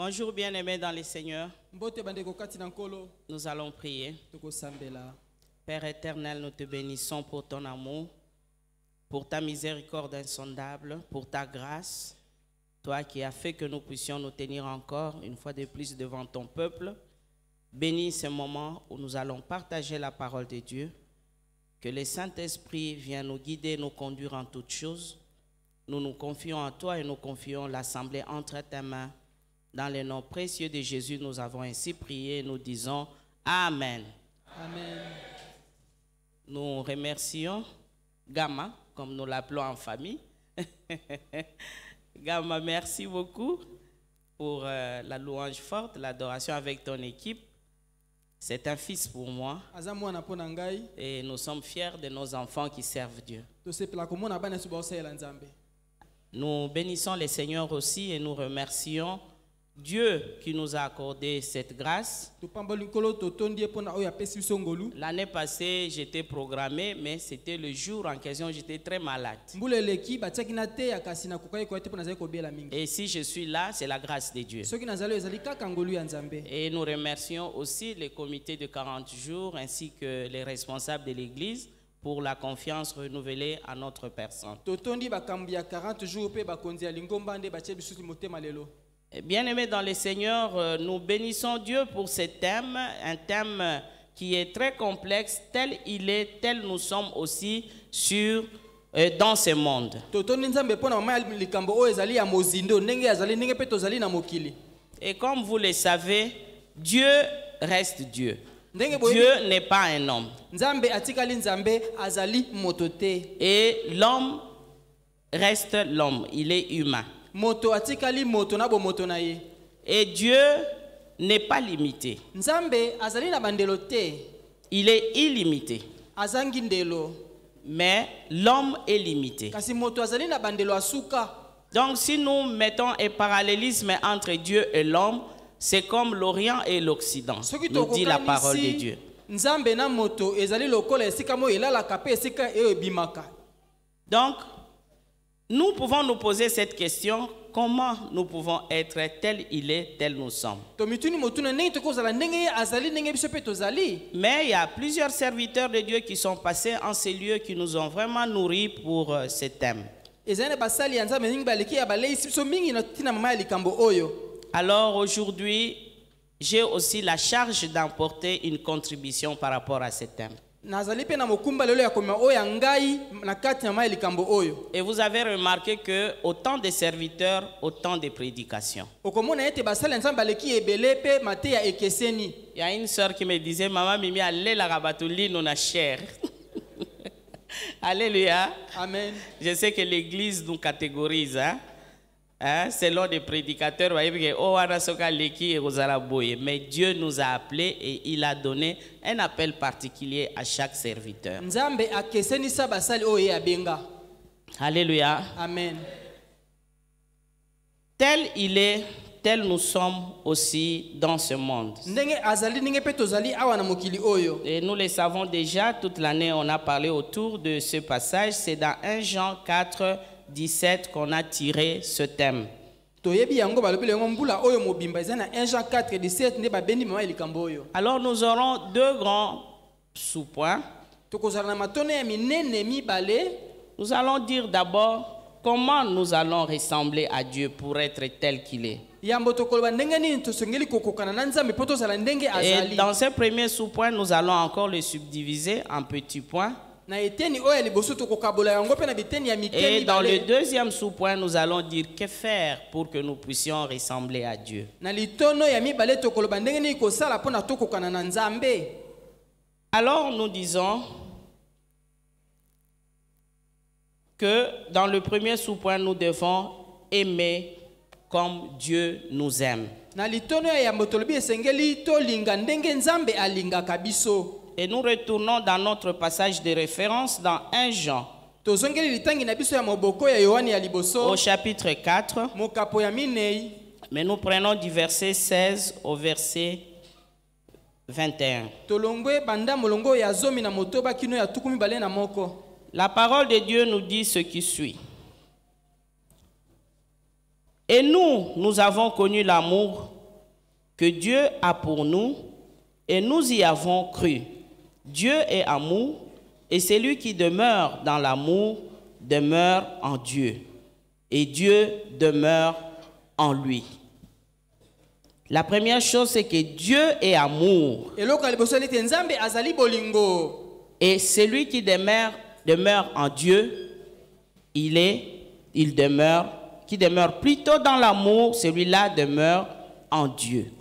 Bonjour bien-aimés dans le Seigneur. Nous allons prier. Père éternel, nous te bénissons pour ton amour, pour ta miséricorde insondable, pour ta grâce. Toi qui as fait que nous puissions nous tenir encore une fois de plus devant ton peuple. Bénis ce moment où nous allons partager la parole de Dieu. Que le Saint-Esprit vienne nous guider, nous conduire en toutes choses. Nous nous confions à toi et nous confions l'assemblée entre tes mains. Dans le nom précieux de Jésus, nous avons ainsi prié. Nous disons Amen. Amen. Nous remercions Gamma, comme nous l'appelons en famille. Gamma, merci beaucoup pour la louange forte, l'adoration avec ton équipe. C'est un fils pour moi. Et nous sommes fiers de nos enfants qui servent Dieu. Nous bénissons le Seigneur aussi et nous remercions Dieu qui nous a accordé cette grâce. L'année passée, j'étais programmé, mais c'était le jour en question, j'étais très malade. Et si je suis là, c'est la grâce de Dieu. Et nous remercions aussi le comité de 40 jours ainsi que les responsables de l'Église pour la confiance renouvelée à notre personne. Bien-aimés dans le Seigneur, nous bénissons Dieu pour ce thème, un thème qui est très complexe, tel il est, tel nous sommes aussi dans ce monde. Et comme vous le savez, Dieu reste Dieu. Dieu n'est pas un homme. Et l'homme reste l'homme, il est humain. Et Dieu n'est pas limité. Il est illimité. Mais l'homme est limité. Donc si nous mettons un parallélisme entre Dieu et l'homme, c'est comme l'Orient et l'Occident, nous dit la parole de Dieu. Donc, nous pouvons nous poser cette question, comment nous pouvons être tel il est, tel nous sommes. Mais il y a plusieurs serviteurs de Dieu qui sont passés en ces lieux qui nous ont vraiment nourris pour ce thème. Alors aujourd'hui, j'ai aussi la charge d'emporter une contribution par rapport à ce thème. Et vous avez remarqué que autant de serviteurs, autant de prédications. Il y a une soeur qui me disait, maman Mimi, allez la rabatuli non a cher. Alléluia. Amen. Je sais que l'église nous catégorise, hein? Selon les prédicateurs, mais Dieu nous a appelés et il a donné un appel particulier à chaque serviteur. Alléluia. Amen. Tel il est, tel nous sommes aussi dans ce monde. Et nous le savons déjà, toute l'année on a parlé autour de ce passage. C'est dans 1 Jean 4, 17 qu'on a tiré ce thème. Alors nous aurons deux grands sous-points. Nous allons dire d'abord comment nous allons ressembler à Dieu pour être tel qu'il est. Et dans ce premier sous-point, nous allons encore le subdiviser en petits points. Et dans le deuxième sous-point, nous allons dire que faire pour que nous puissions ressembler à Dieu. Alors nous disons que dans le premier sous-point, nous devons aimer comme Dieu nous aime. Et nous retournons dans notre passage de référence dans 1 Jean. Au chapitre 4. Mais nous prenons du verset 16 au verset 21. La parole de Dieu nous dit ce qui suit. Et nous avons connu l'amour que Dieu a pour nous et nous y avons cru. Dieu est amour et celui qui demeure dans l'amour demeure en Dieu et Dieu demeure en lui. La première chose, c'est que Dieu est amour. Et celui qui demeure en Dieu, il demeure, qui demeure plutôt dans l'amour, celui-là demeure en Dieu.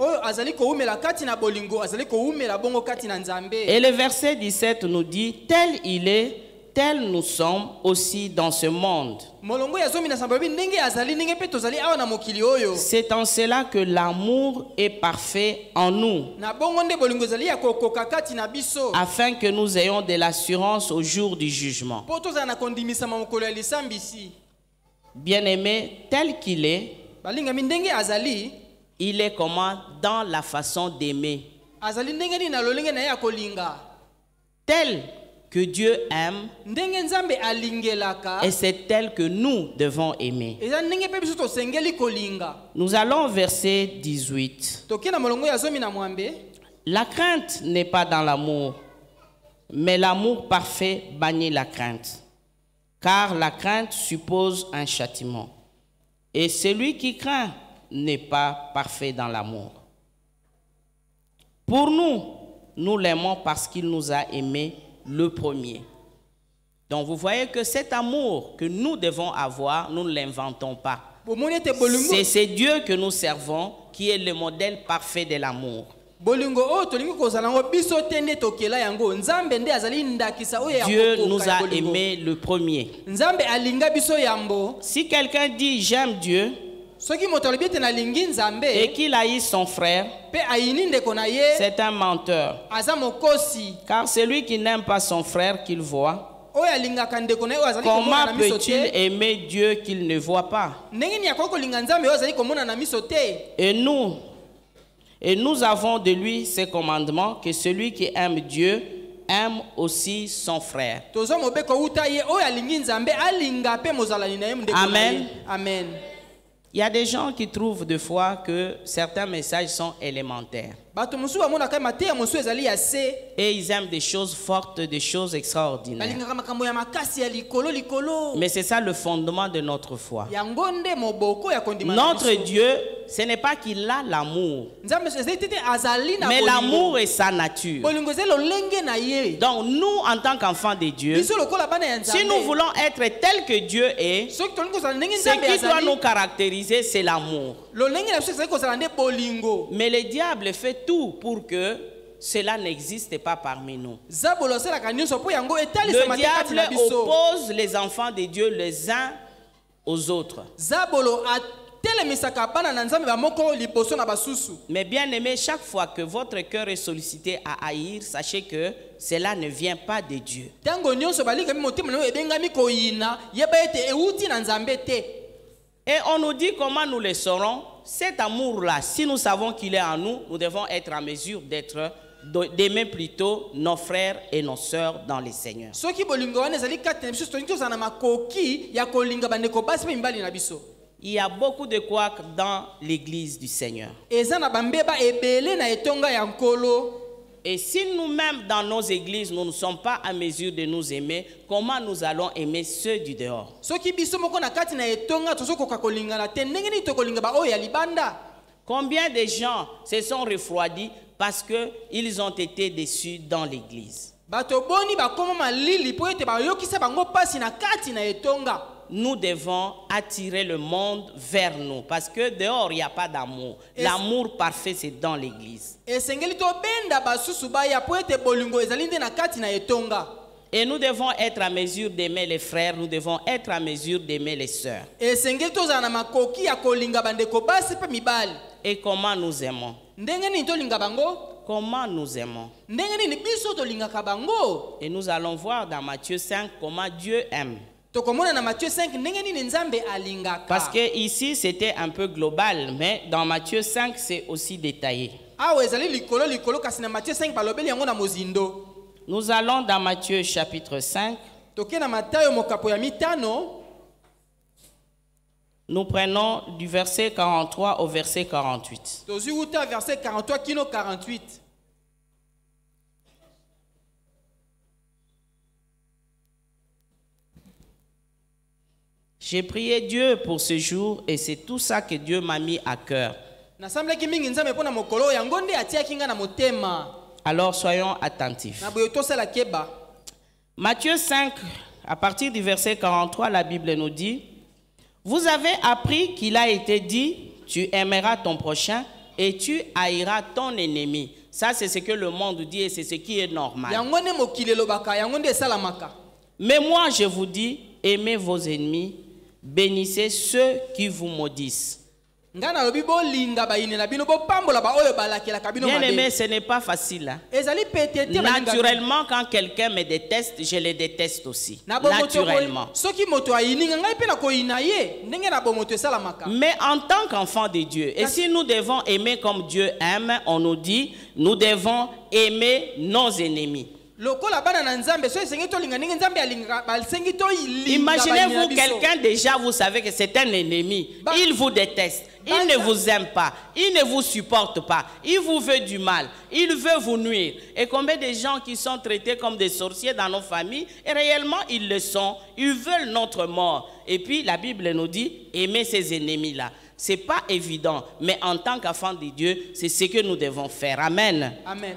Et le verset 17 nous dit, tel il est, tel nous sommes aussi dans ce monde. C'est en cela que l'amour est parfait en nous, afin que nous ayons de l'assurance au jour du jugement. Bien-aimé, tel qu'il est, il est comment dans la façon d'aimer. Tel que Dieu aime, et c'est tel que nous devons aimer. Nous allons au verset 18. La crainte n'est pas dans l'amour, mais l'amour parfait bannit la crainte. Car la crainte suppose un châtiment. Et celui qui craint n'est pas parfait dans l'amour. Pour nous l'aimons parce qu'il nous a aimés le premier. Donc vous voyez que cet amour que nous devons avoir, nous ne l'inventons pas. C'est Dieu que nous servons qui est le modèle parfait de l'amour. Dieu nous a aimés le premier. Si quelqu'un dit j'aime Dieu et qu'il haït son frère, c'est un menteur. Car celui qui n'aime pas son frère qu'il voit, comment peut-il aimer Dieu qu'il ne voit pas? Et nous avons de lui ces commandements, que celui qui aime Dieu aime aussi son frère. Amen. Amen. Il y a des gens qui trouvent des fois que certains messages sont élémentaires. Et ils aiment des choses fortes, des choses extraordinaires. Mais c'est ça le fondement de notre foi. Notre Dieu, ce n'est pas qu'il a l'amour, mais l'amour est sa nature. Donc nous, en tant qu'enfants de Dieu, si nous voulons être tels que Dieu est, ce qui doit nous caractériser, c'est l'amour. Mais le diable fait tout pour que cela n'existe pas parmi nous. Le diable oppose les enfants de Dieu les uns aux autres. Mais bien aimé, chaque fois que votre cœur est sollicité à haïr, sachez que cela ne vient pas de Dieu. Et on nous dit comment nous le saurons. Cet amour-là, si nous savons qu'il est en nous, nous devons être en mesure d'aimer plutôt nos frères et nos sœurs dans le Seigneur. Il y a beaucoup de couacs dans l'église du Seigneur. Et si nous-mêmes dans nos églises, nous ne sommes pas en mesure de nous aimer, comment nous allons aimer ceux du dehors? Combien de gens se sont refroidis parce qu'ils ont été déçus dans l'église? Nous devons attirer le monde vers nous parce que dehors il n'y a pas d'amour. L'amour parfait c'est dans l'église. Et nous devons être en mesure d'aimer les frères, nous devons être en mesure d'aimer les sœurs. Et comment nous aimons? Comment nous aimons? Et nous allons voir dans Matthieu 5 comment Dieu aime. Parce que ici c'était un peu global, mais dans Matthieu 5 c'est aussi détaillé. Nous allons dans Matthieu chapitre 5. Nous prenons du verset 43 au verset 48. Verset 43 kino 48. J'ai prié Dieu pour ce jour et c'est tout ça que Dieu m'a mis à cœur. Alors soyons attentifs. Matthieu 5, à partir du verset 43, la Bible nous dit: vous avez appris qu'il a été dit, tu aimeras ton prochain et tu haïras ton ennemi. Ça, c'est ce que le monde dit et c'est ce qui est normal. Mais moi, je vous dis, aimez vos ennemis, bénissez ceux qui vous maudissent. Bien aimé, ce n'est pas facile. Hein? Naturellement, quand quelqu'un me déteste, je le déteste aussi. Naturellement. Mais en tant qu'enfant de Dieu, et si nous devons aimer comme Dieu aime, on nous dit, nous devons aimer nos ennemis. Imaginez-vous quelqu'un déjà, vous savez que c'est un ennemi. Il vous déteste. Il ne vous aime pas. Il ne vous supporte pas. Il vous veut du mal. Il veut vous nuire. Et combien de gens qui sont traités comme des sorciers dans nos familles, et réellement ils le sont. Ils veulent notre mort. Et puis la Bible nous dit, aimer ces ennemis-là. Ce n'est pas évident, mais en tant qu'enfant de Dieu, c'est ce que nous devons faire. Amen. Amen.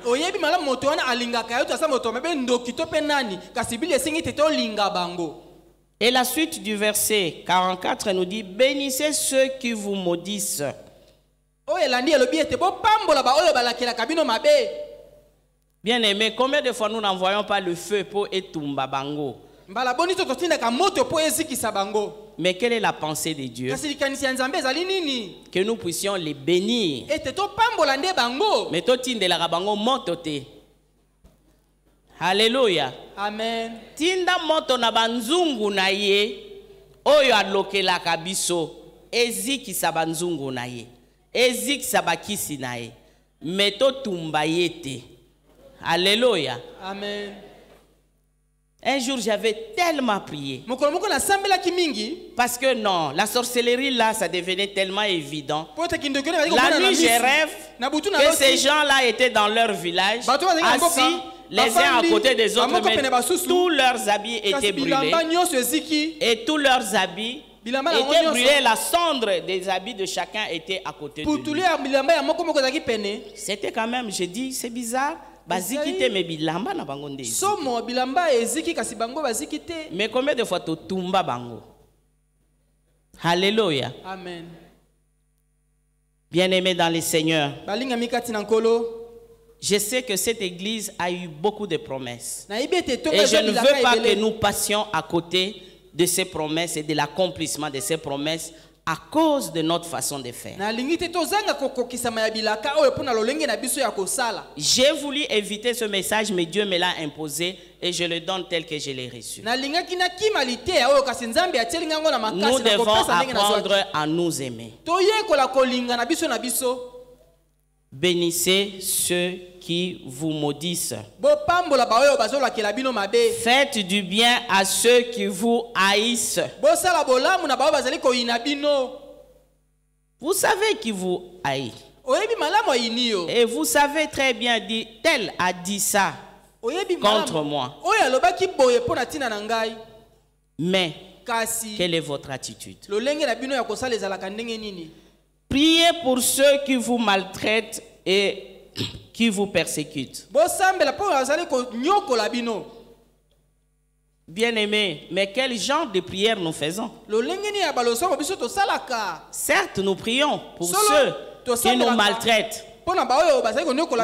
Et la suite du verset 44 nous dit, bénissez ceux qui vous maudissent. Bien aimé, combien de fois nous n'envoyons pas le feu pour etumba bango? Mais quelle est la pensée de Dieu? Que nous puissions les bénir. Mais totinde la bango motote. Alléluia. Amen. Tinda moto na banzungu na ye oyo alokela kabiso eziki sa banzungu na ye eziki sa bakisi na ye meto tumba yete. Alléluia. Amen. Un jour, j'avais tellement prié. Parce que non, la sorcellerie là, ça devenait tellement évident. La nuit, je rêve que ces gens-là étaient dans leur village, assis les uns à côté des autres, mais tous leurs habits étaient brûlés. Et tous leurs habits étaient brûlés. La cendre des habits de chacun était à côté de lui. C'était quand même, je dis, c'est bizarre. Mais combien de fois tu tumba bango? Alléluia. Amen. Bien-aimés dans le Seigneur, je sais que cette église a eu beaucoup de promesses. Et je ne veux pas que nous passions à côté de ces promesses et de l'accomplissement de ces promesses à cause de notre façon de faire. J'ai voulu éviter ce message, mais Dieu me l'a imposé et je le donne tel que je l'ai reçu. Nous devons apprendre à nous aimer. Bénissez ceux qui vous maudissent. Faites du bien à ceux qui vous haïssent. Vous savez qui vous haït. Et vous savez très bien dire, tel a dit ça contre moi. Mais quelle est votre attitude? Priez pour ceux qui vous maltraitent et qui vous persécutent. Bien-aimés, mais quel genre de prière nous faisons? Certes, nous prions pour ceux qui nous maltraitent.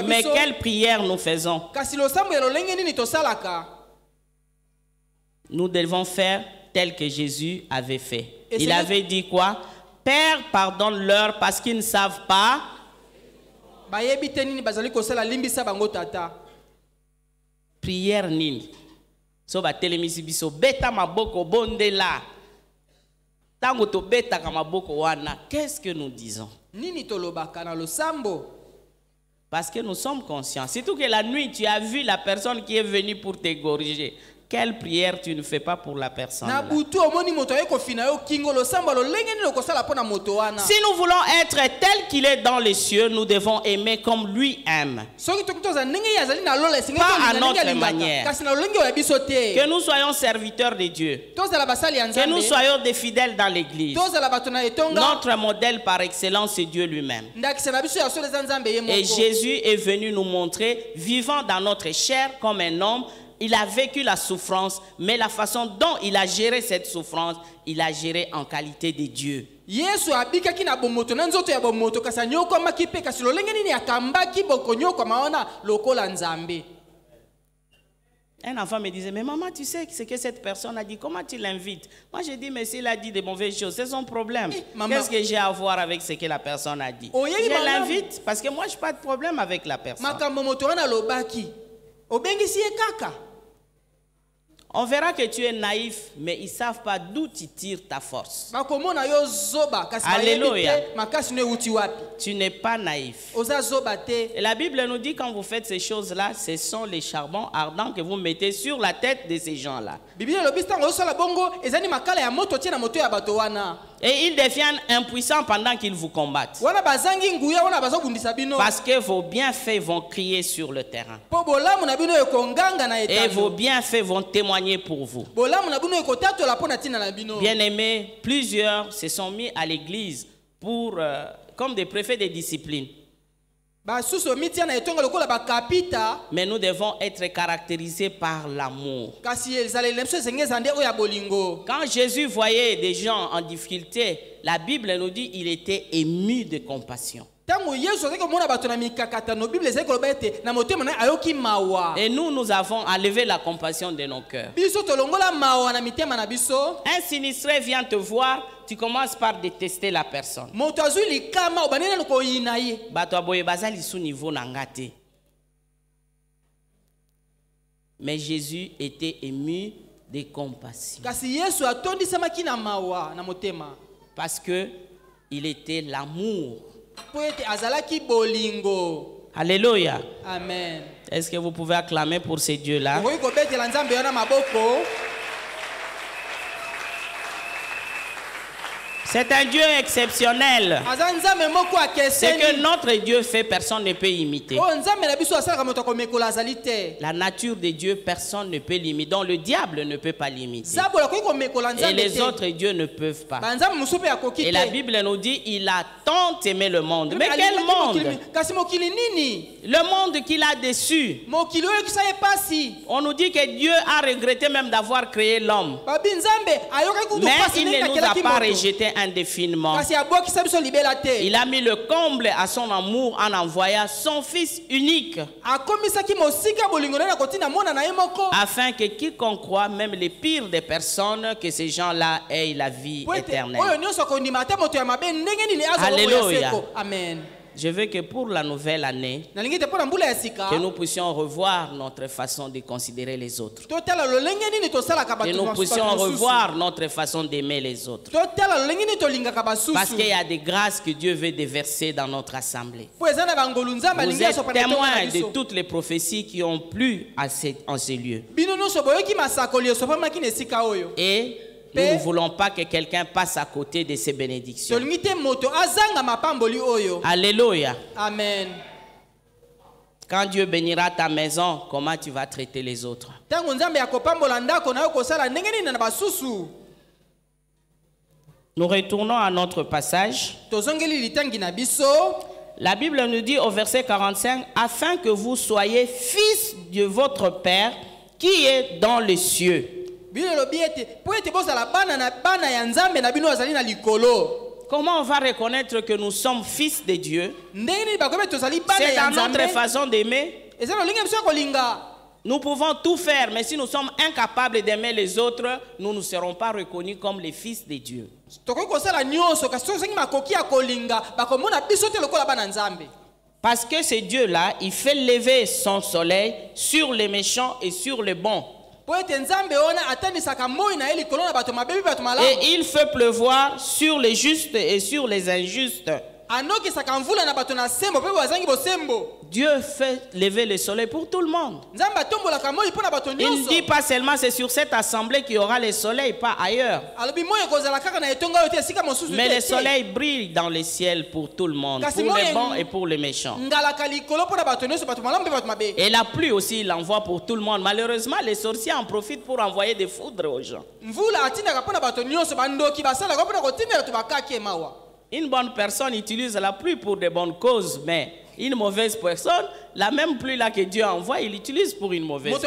Mais quelle prière nous faisons? Nous devons faire tel que Jésus avait fait. Il avait dit quoi? Père, pardonne-leur parce qu'ils ne savent pas. Prière nini. So ba telemisi biso beta maboko bonde la. Tango to beta ka maboko wana. Qu'est-ce que nous disons? Nini tolobaka na losambo. Parce que nous sommes conscients. Surtout que la nuit, tu as vu la personne qui est venue pour t'égorger. quelle prière tu ne fais pas pour la personne là? Si nous voulons être tel qu'il est dans les cieux, nous devons aimer comme lui aime. Pas à notre manière. Que nous soyons serviteurs de Dieu. Que nous soyons des fidèles dans l'église. Notre modèle par excellence, c'est Dieu lui-même. Et Jésus est venu nous montrer, vivant dans notre chair comme un homme, il a vécu la souffrance, mais la façon dont il a géré cette souffrance, il a géré en qualité de Dieu. Un enfant me disait, mais maman, tu sais ce que cette personne a dit, comment tu l'invites? Moi, j'ai dit, mais s'il a dit de mauvaises choses, c'est son problème. Qu'est-ce que j'ai à voir avec ce que la personne a dit? Je l'invite parce que moi, je n'ai pas de problème avec la personne. On verra que tu es naïf, mais ils ne savent pas d'où tu tires ta force. Alléluia. Tu n'es pas naïf. Et la Bible nous dit, quand vous faites ces choses-là, ce sont les charbons ardents que vous mettez sur la tête de ces gens-là. Et ils deviennent impuissants pendant qu'ils vous combattent. Parce que vos bienfaits vont crier sur le terrain. Et vos bienfaits vont témoigner pour vous. Bien-aimés, plusieurs se sont mis à l'église pour, comme des préfets de discipline. Mais nous devons être caractérisés par l'amour. Quand Jésus voyait des gens en difficulté, la Bible nous dit qu'il était ému de compassion. Et nous avons à lever la compassion de nos cœurs. Un sinistré vient te voir, tu commences par détester la personne. Mais Jésus était ému de compassion. Parce que il était l'amour. Alléluia. Amen. Est-ce que vous pouvez acclamer pour ces dieux-là? C'est un Dieu exceptionnel. Ce que notre Dieu fait, personne ne peut imiter. La nature de Dieu, personne ne peut l'imiter. Donc le diable ne peut pas l'imiter. Et les autres dieux ne peuvent pas. Et la Bible nous dit, il a tant aimé le monde. Mais quel monde? Le monde qu'il a déçu. On nous dit que Dieu a regretté même d'avoir créé l'homme. Mais il ne nous a pas rejeté indéfiniment. Il a mis le comble à son amour en envoyant son fils unique, afin que quiconque croit, même les pires des personnes, que ces gens-là aient la vie éternelle. Alléluia. Amen. Je veux que pour la nouvelle année, que nous puissions revoir notre façon de considérer les autres. Que nous puissions revoir notre façon d'aimer les autres. Parce qu'il y a des grâces que Dieu veut déverser dans notre assemblée. Vous êtes témoins de toutes les prophéties qui ont plu en ces lieux. Et nous ne voulons pas que quelqu'un passe à côté de ces bénédictions. Alléluia. Amen. Quand Dieu bénira ta maison, comment tu vas traiter les autres? Nous retournons à notre passage. La Bible nous dit au verset 45, afin que vous soyez fils de votre Père qui est dans les cieux. Comment on va reconnaître que nous sommes fils de Dieu? C'est dans notre façon d'aimer. Nous pouvons tout faire, mais si nous sommes incapables d'aimer les autres, nous ne serons pas reconnus comme les fils de Dieu. Parce que ce Dieu-là, il fait lever son soleil sur les méchants et sur les bons. Et il fait pleuvoir sur les justes et sur les injustes. Dieu fait lever le soleil pour tout le monde. Il ne dit pas seulement c'est sur cette assemblée qu'il y aura le soleil, pas ailleurs. Mais le soleil brille dans le ciel pour tout le monde, pour les bons et pour les méchants. Et la pluie aussi, il envoie pour tout le monde. Malheureusement, les sorciers en profitent pour envoyer des foudres aux gens. Une bonne personne utilise la pluie pour de bonnes causes, mais une mauvaise personne, la même pluie là que Dieu envoie, il l'utilise pour une mauvaise cause.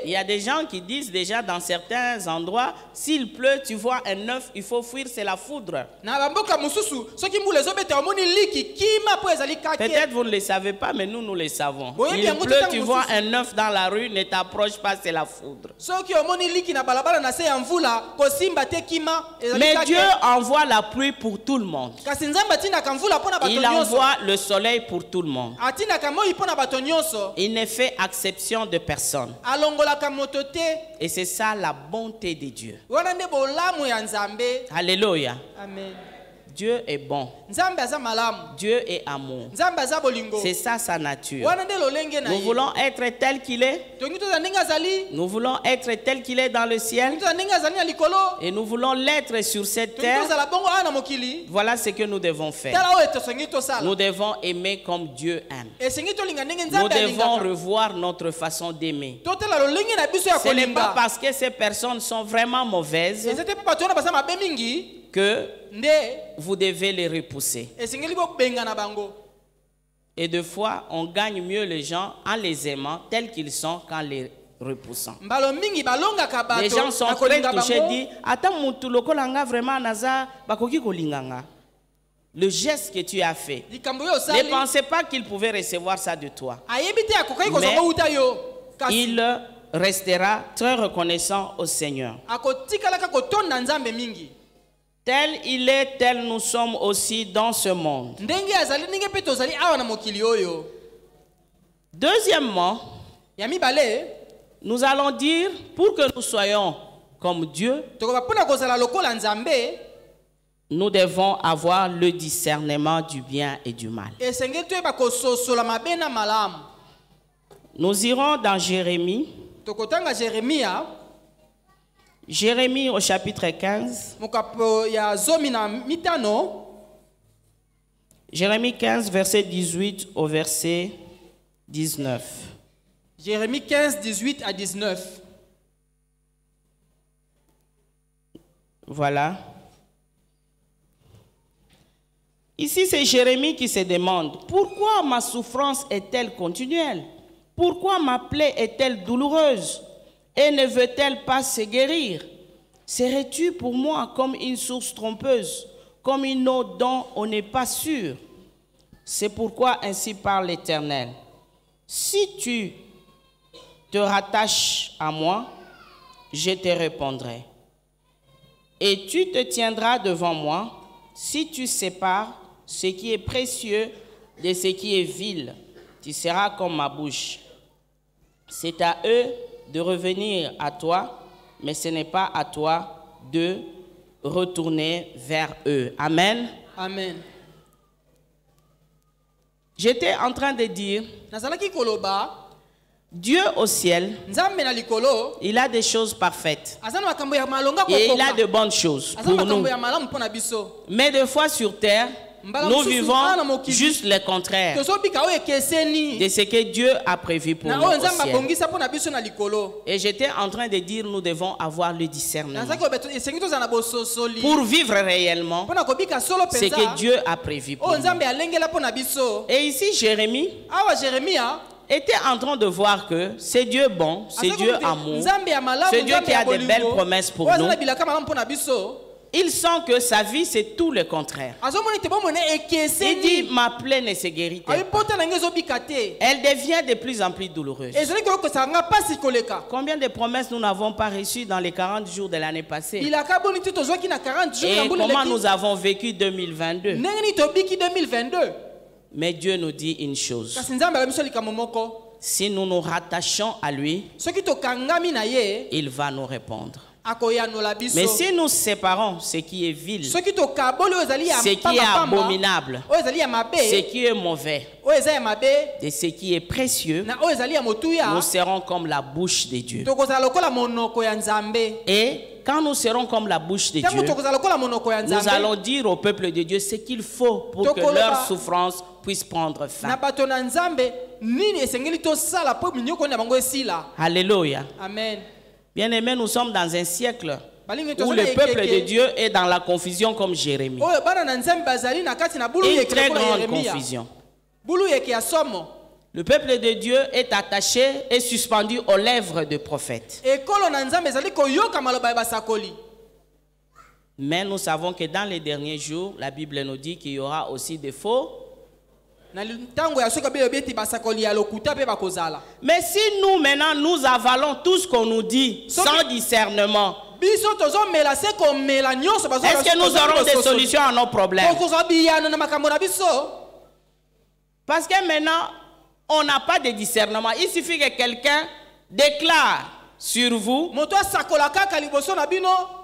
Il y a des gens qui disent déjà dans certains endroits, s'il pleut, tu vois un œuf, il faut fuir, c'est la foudre. Peut-être vous ne le savez pas, mais nous le savons. Il pleut, tu vois un œuf dans la rue, ne t'approche pas, c'est la foudre. Mais Dieu envoie la pluie pour tout le monde. Il envoie le soleil pour tout le monde. Il ne fait exception de personne. Et c'est ça la bonté de Dieu. Alléluia. Amen. Dieu est bon. Dieu est amour. C'est ça sa nature. Nous voulons être tel qu'il est. Nous voulons être tel qu'il est dans le ciel. Et nous voulons l'être sur cette terre. Voilà ce que nous devons faire. Nous devons aimer comme Dieu aime. Nous devons revoir notre façon d'aimer. Ce n'est pas parce que ces personnes sont vraiment mauvaises que vous devez les repousser. Et des fois, on gagne mieux les gens en les aimant tels qu'ils sont qu'en les repoussant. Les gens sont très touchés, disent vraiment le geste que tu as fait. Ne pensez pas qu'ils pouvaient recevoir ça de toi. Mais il restera très reconnaissant au Seigneur. Tel il est, tel nous sommes aussi dans ce monde. Deuxièmement, nous allons dire, pour que nous soyons comme Dieu, nous devons avoir le discernement du bien et du mal. Nous irons dans Jérémie. Jérémie au chapitre 15. Jérémie 15, verset 18 au verset 19. Jérémie 15, 18 à 19. Voilà. Ici, c'est Jérémie qui se demande, pourquoi ma souffrance est-elle continuelle? Pourquoi ma plaie est-elle douloureuse? Et ne veut-elle pas se guérir? Serais-tu pour moi comme une source trompeuse, comme une eau dont on n'est pas sûr? C'est pourquoi ainsi parle l'Éternel. Si tu te rattaches à moi, je te répondrai. Et tu te tiendras devant moi si tu sépares ce qui est précieux de ce qui est vil. Tu seras comme ma bouche. C'est à eux de revenir à toi, mais ce n'est pas à toi de retourner vers eux. Amen. Amen. J'étais en train de dire, Dieu au ciel, il a des choses parfaites. Et il a de bonnes choses pour nous. Mais des fois sur terre, nous vivons juste le contraire de ce que Dieu a prévu pour nous au ciel. Et j'étais en train de dire, nous devons avoir le discernement pour vivre réellement ce que Dieu a prévu pour nous. Et ici, Jérémie était en train de voir que c'est Dieu bon, c'est Dieu amour, c'est Dieu qui a de belles promesses pour nous. Il sent que sa vie c'est tout le contraire. Il dit, ma plaie ne se guérit pas. Elle devient de plus en plus douloureuse. Combien de promesses nous n'avons pas reçues dans les 40 jours de l'année passée? Et comment nous avons vécu 2022? Mais Dieu nous dit une chose. Si nous nous rattachons à lui, il va nous répondre. Mais si nous séparons ce qui est vil, ce qui est abominable, ce qui est mauvais, de ce qui est précieux, nous serons comme la bouche de Dieu. Et quand nous serons comme la bouche de Dieu, nous allons dire au peuple de Dieu ce qu'il faut pour que leur souffrance puisse prendre fin. Alléluia. Amen. Bien-aimés, nous sommes dans un siècle où le peuple de Dieu est dans la confusion comme Jérémie. Une très grande confusion. Le peuple de Dieu est attaché et suspendu aux lèvres de prophètes. Mais nous savons que dans les derniers jours, la Bible nous dit qu'il y aura aussi des faux. Mais si nous maintenant nous avalons tout ce qu'on nous dit sans discernement, est-ce que nous aurons des solutions à nos problèmes? Parce que maintenant, on n'a pas de discernement. Il suffit que quelqu'un déclare sur vous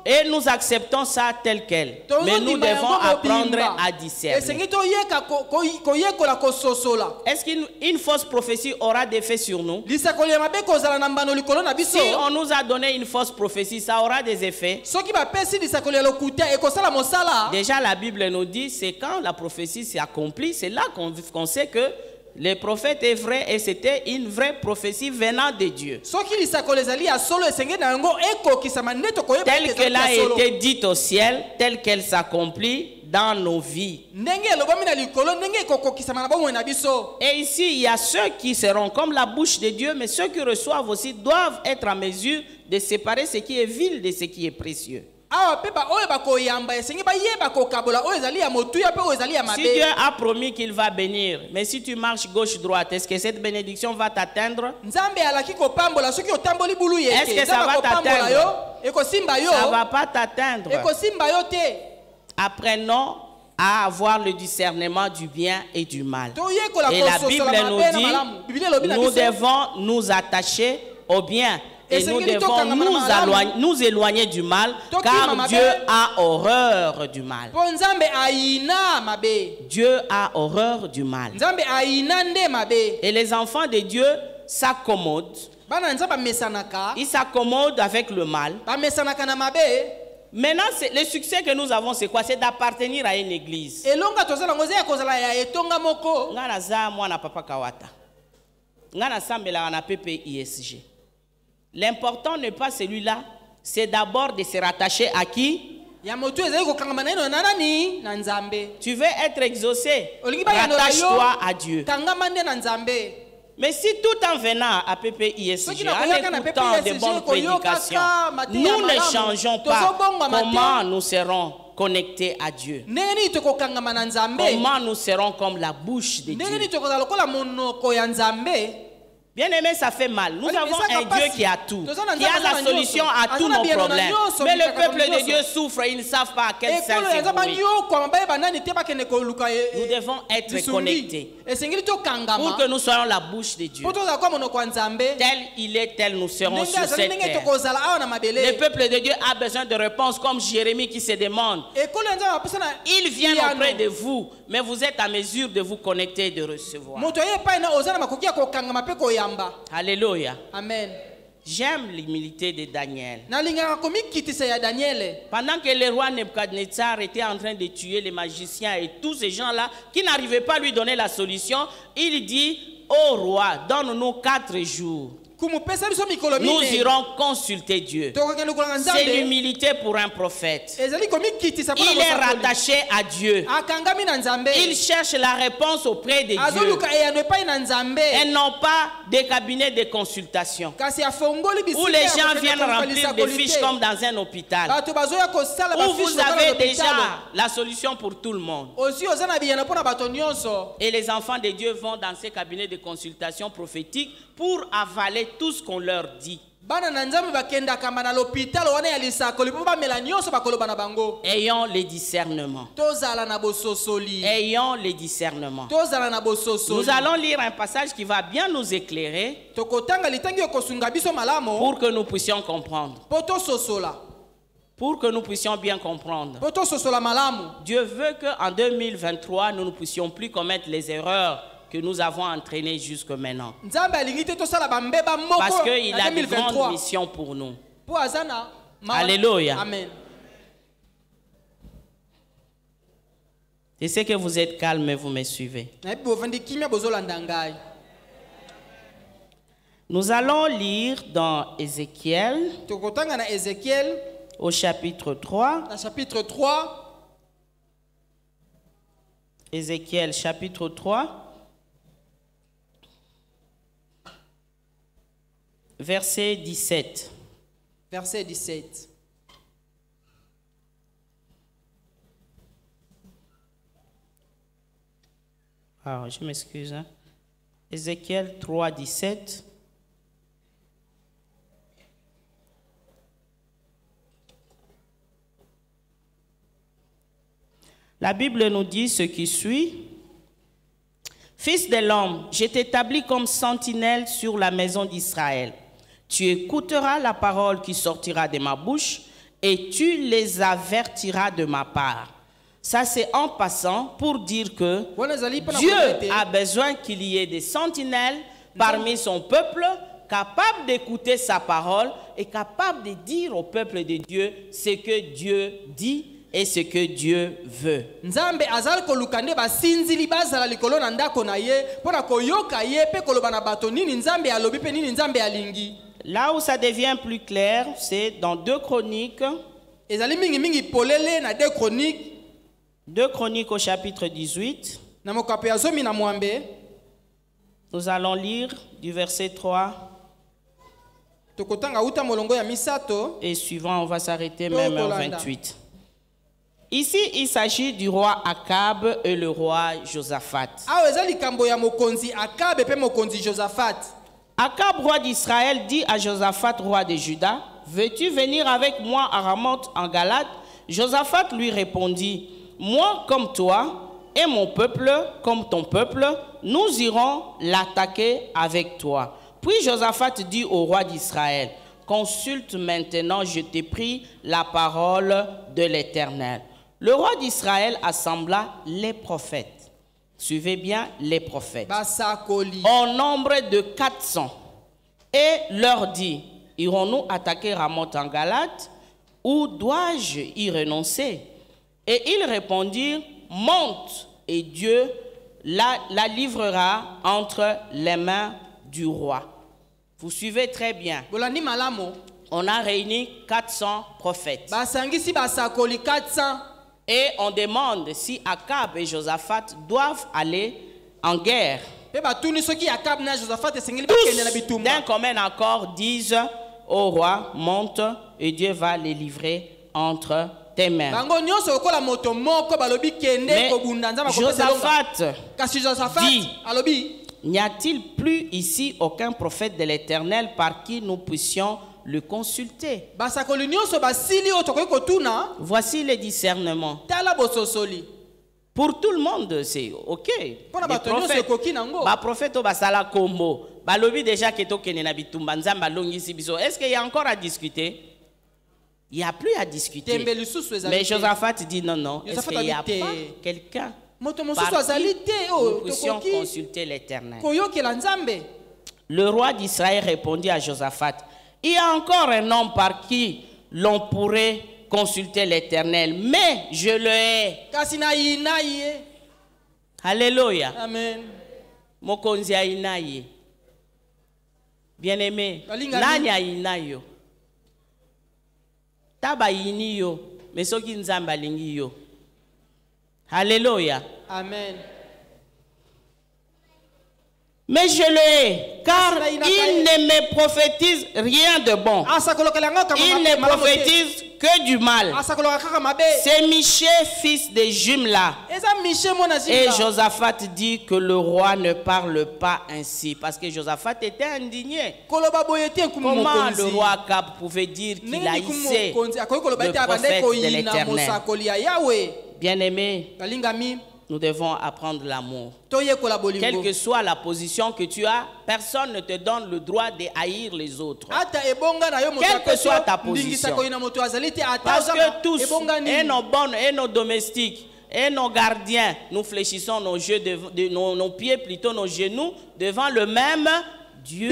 et nous acceptons ça tel quel. Mais nous devons apprendre à discerner. Est-ce qu'une fausse prophétie aura des effets sur nous? Si on nous a donné une fausse prophétie, ça aura des effets. Déjà la Bible nous dit, c'est quand la prophétie s'est accomplie, c'est là qu'on sait que le prophète est vrai et c'était une vraie prophétie venant de Dieu. Telle qu'elle a été dite au ciel, telle qu'elle s'accomplit dans nos vies. Et ici, il y a ceux qui seront comme la bouche de Dieu, mais ceux qui reçoivent aussi doivent être en mesure de séparer ce qui est vil de ce qui est précieux. Si Dieu a promis qu'il va bénir, mais si tu marches gauche-droite, est-ce que cette bénédiction va t'atteindre? Est-ce que ça va t'atteindre? Ça ne va pas t'atteindre. Apprenons à avoir le discernement du bien et du mal. Et la Bible nous dit, nous devons nous attacher au bien. Et nous devons nous éloigner du mal, car Dieu a horreur du mal. Dieu a horreur du mal. Et les enfants de Dieu s'accommodent. Ils s'accommodent avec le mal. Maintenant, le succès que nous avons, c'est quoi? C'est d'appartenir à une église. L'important n'est pas celui-là, c'est d'abord de se rattacher à qui? Tu veux être exaucé, rattache-toi à Dieu. Mais si tout en venant à PPISG, en écoutant de bonnes prédications, nous ne changeons pas, comment nous serons connectés à Dieu? Comment nous serons comme la bouche de Dieu? Bien aimé, ça fait mal. Nous avons un Dieu qui a tout, qui a la solution à tous nos problèmes. Mais le peuple de Dieu souffre et ils ne savent pas à quel sens se vouer. Nous devons être connectés pour que nous soyons la bouche de Dieu. Tel il est, tel nous serons sur cette terre. Le peuple de Dieu a besoin de réponses comme Jérémie qui se demande. Ils viennent auprès de vous, mais vous êtes à mesure de vous connecter et de recevoir. Alléluia. Amen. J'aime l'humilité de Daniel. Pendant que le roi Nebuchadnezzar était en train de tuer les magiciens et tous ces gens-là qui n'arrivaient pas à lui donner la solution, il dit: ô roi, donne-nous 4 jours. Nous irons consulter Dieu. C'est l'humilité pour un prophète. Il est rattaché à Dieu. Il cherche la réponse auprès de Dieu. Et non pas des cabinets de consultation où les gens viennent remplir des fiches comme dans un hôpital, où vous avez déjà la solution pour tout le monde. Et les enfants de Dieu vont dans ces cabinets de consultation prophétique pour avaler tout ce qu'on leur dit. Ayons les discernements. Ayons les discernements. Nous allons lire un passage qui va bien nous éclairer pour que nous puissions comprendre. Pour que nous puissions bien comprendre. Dieu veut qu'en 2023, nous ne puissions plus commettre les erreurs que nous avons entraînées jusque maintenant. Parce qu'il a de grandes missions pour nous. Alléluia. Amen. Je sais que vous êtes calme et vous me suivez. Nous allons lire dans Ézéchiel, au chapitre 3. Ézéchiel, chapitre 3, verset 17. Verset 17. Alors, je m'excuse. Ézéchiel 3, 17. La Bible nous dit ce qui suit. Fils de l'homme, je t'établis comme sentinelle sur la maison d'Israël. Tu écouteras la parole qui sortira de ma bouche et tu les avertiras de ma part. Ça, c'est en passant pour dire que Dieu a besoin qu'il y ait des sentinelles parmi son peuple capables d'écouter sa parole et capables de dire au peuple de Dieu ce que Dieu dit et ce que Dieu veut. Là où ça devient plus clair, c'est dans 2 Chroniques. 2 Chroniques au chapitre 18. Nous allons lire du verset 3. Et suivant, on va s'arrêter même au 28. Ici, il s'agit du roi Akab et le roi Josaphat. Akab, roi d'Israël, dit à Josaphat, roi de Juda, « Veux-tu venir avec moi à Ramoth en Galade ?» Josaphat lui répondit, « Moi comme toi et mon peuple comme ton peuple, nous irons l'attaquer avec toi. » Puis Josaphat dit au roi d'Israël, « Consulte maintenant, je t'ai pris la parole de l'Éternel. » Le roi d'Israël assembla les prophètes. Suivez bien les prophètes. Au nombre de 400. Et leur dit, irons-nous attaquer Ramoth en Galade ou dois-je y renoncer? Et ils répondirent, monte et Dieu la livrera entre les mains du roi. Vous suivez très bien. On a réuni 400 prophètes. Et on demande si Akab et Josaphat doivent aller en guerre. Tous, d'un commun accord, disent au roi, monte et Dieu va les livrer entre tes mains. Mais Josaphat dit, n'y a-t-il plus ici aucun prophète de l'Éternel par qui nous puissions le consulter? Voici le discernement. Pour tout le monde, c'est ok. Les prophètes, prophète basala kombo. Balobi déjà que to kene na bitumba nzamba longisi biso. Est-ce qu'il y a encore à discuter? Il n'y a plus à discuter. Mais Josaphat dit non, non. Est-ce qu'il n'y a pas quelqu'un par qui nous puissions consulter l'Éternel? Le roi d'Israël répondit à Josaphat, il y a encore un homme par qui l'on pourrait consulter l'Éternel, mais je le hais. Alléluia. Amen. Mokonzi ainaye. Bien-aimé, nani ainayo? Taba ini yo, mais soki nzamba lingi yo. Alléluia. Amen. Mais je le hais, car il ne me prophétise rien de bon. Il ne prophétise que du mal. C'est Miché, fils de Jimla. Et Josaphat dit que le roi ne parle pas ainsi, parce que Josaphat était indigné. Comment le roi Akab pouvait dire qu'il haïssait le prophète de l'Éternel? Bien-aimé, nous devons apprendre l'amour. Quelle que soit la position que tu as, personne ne te donne le droit de haïr les autres. Quelle que soit ta position. Parce que tous, et nos bonnes, et nos domestiques, et nos gardiens, nous fléchissons nos pieds, plutôt nos genoux, devant le même Dieu.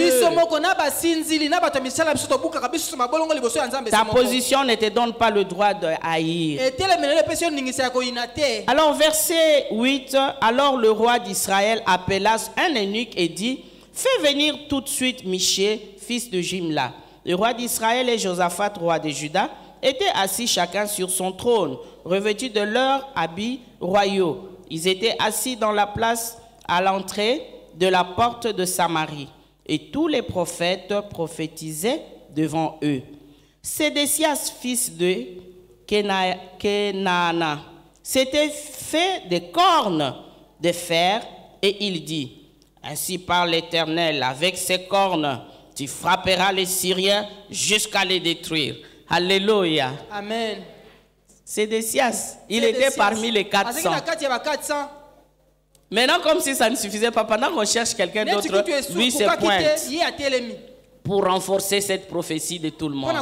Ta position ne te donne pas le droit de haïr. Alors verset 8, alors le roi d'Israël appela un eunuque et dit, fais venir tout de suite Michée, fils de Jimla. Le roi d'Israël et Josaphat, roi de Juda, étaient assis chacun sur son trône, revêtus de leurs habits royaux. Ils étaient assis dans la place à l'entrée de la porte de Samarie. Et tous les prophètes prophétisaient devant eux. Sédécias, fils de Kenaana, s'était fait des cornes de fer et il dit, ainsi parle l'Éternel, avec ces cornes, tu frapperas les Syriens jusqu'à les détruire. Alléluia. Amen. Sédécias, il était parmi les 400. Maintenant, comme si ça ne suffisait pas, pendant qu'on cherche quelqu'un d'autre, lui se pointe pour renforcer cette prophétie de tout le monde.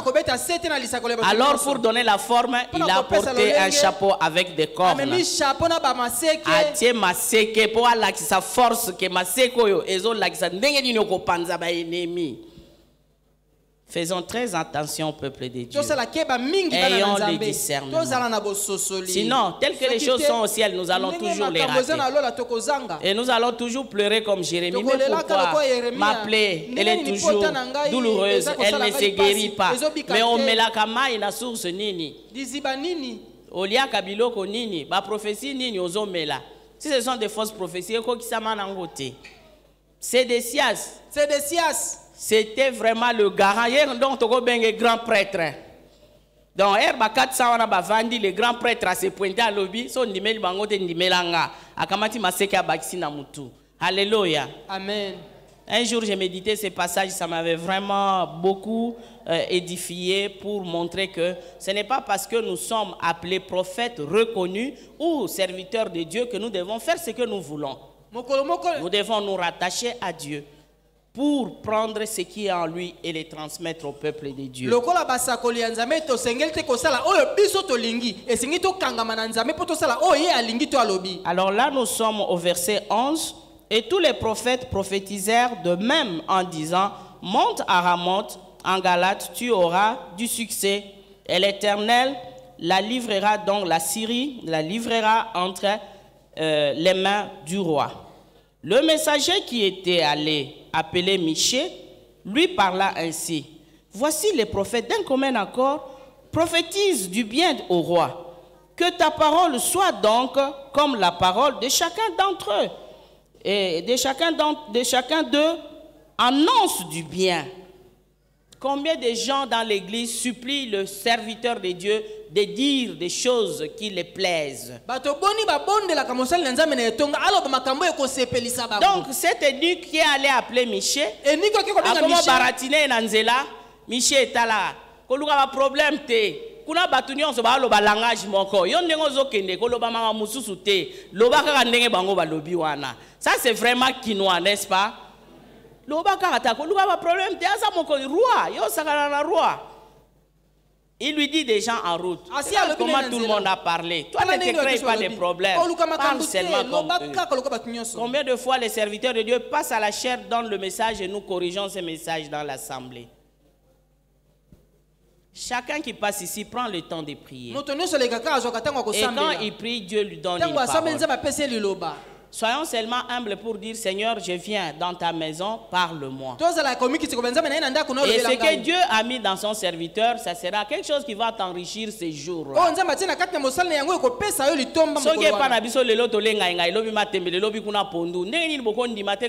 Alors, pour donner la forme, il a porté un chapeau avec des cornes. Faisons très attention au peuple de Dieu. Ayons les discernements. Sinon, telles que les choses sont au ciel, nous allons toujours les rater. Et nous allons toujours pleurer comme Jérémie. Mais pourquoi? Ma plaie, elle est toujours douloureuse. Elle ne se guérit pas. Mais on met la kama et la source nini. Olia kabiloko nini. Ba prophétie nini ozomela. Si ce sont des fausses prophéties, Sédécias. C'était vraiment le garant. Hier, donc, tu as un grand prêtre. Donc, hier, 400 ans, le grand prêtre a se pointé à l'objet. Son nimel bango de nimelanga. Akamati maseke abakisi na mutu. Alléluia. Amen. Un jour, j'ai médité ces passages. Ça m'avait vraiment beaucoup édifié pour montrer que ce n'est pas parce que nous sommes appelés prophètes reconnus ou serviteurs de Dieu que nous devons faire ce que nous voulons. Nous devons nous rattacher à Dieu pour prendre ce qui est en lui et les transmettre au peuple de Dieu. Alors là, nous sommes au verset 11. Et tous les prophètes prophétisèrent de même en disant, monte à Ramoth, en Galate, tu auras du succès. Et l'Éternel la livrera, donc la Syrie, la livrera entre les mains du roi. Le messager qui était allé appeler Michée lui parla ainsi. Voici les prophètes d'un commun accord prophétisent du bien au roi. Que ta parole soit donc comme la parole de chacun d'entre eux. Et de chacun d'eux annonce du bien. Combien de gens dans l'église supplient le serviteur de Dieu de dire des choses qui les plaisent? Donc cet eunuque qui est allé appeler Michée, comment baratiner Nanzela, Michée est là. Koluka ba problème te. Kuna batu nyonso ba loba langage moko. Yo ndengo zokende koloba mama mususu te. Loba kaka ndenge bango ba lobi wana. Ça c'est vraiment quinoa, n'est-ce pas? Loba kaka koluka ba problème te asa moko roi, yo sakana na roi. Il lui dit des gens en route. Comment tout le monde a parlé. Toi ne te crée pas de problèmes. Parle seulement comme eux. Combien de fois les serviteurs de Dieu passent à la chair, donnent le message et nous corrigeons ces messages dans l'assemblée. Chacun qui passe ici prend le temps de prier. Et quand il prie, Dieu lui donne une parole. Soyons seulement humbles pour dire, Seigneur, je viens dans ta maison, parle-moi. Et ce que Dieu a mis dans son serviteur, ça sera quelque chose qui va t'enrichir ces jours-là.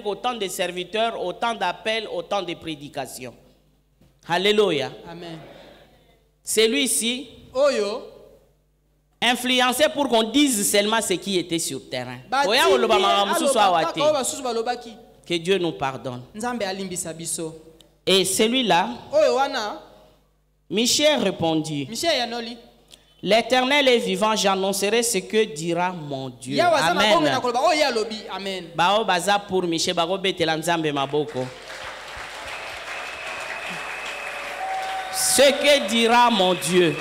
Autant de serviteurs, autant d'appels, autant de prédications. Alléluia. Amen. Celui-ci, influencé pour qu'on dise seulement ce qui était sur le terrain. Que Dieu nous pardonne. Et celui-là, Michée répondit, L'Éternel est vivant, j'annoncerai ce que dira mon Dieu. Amen. Bao baza pour Michel Bago betela nzambe maboko. Ce que dira mon Dieu.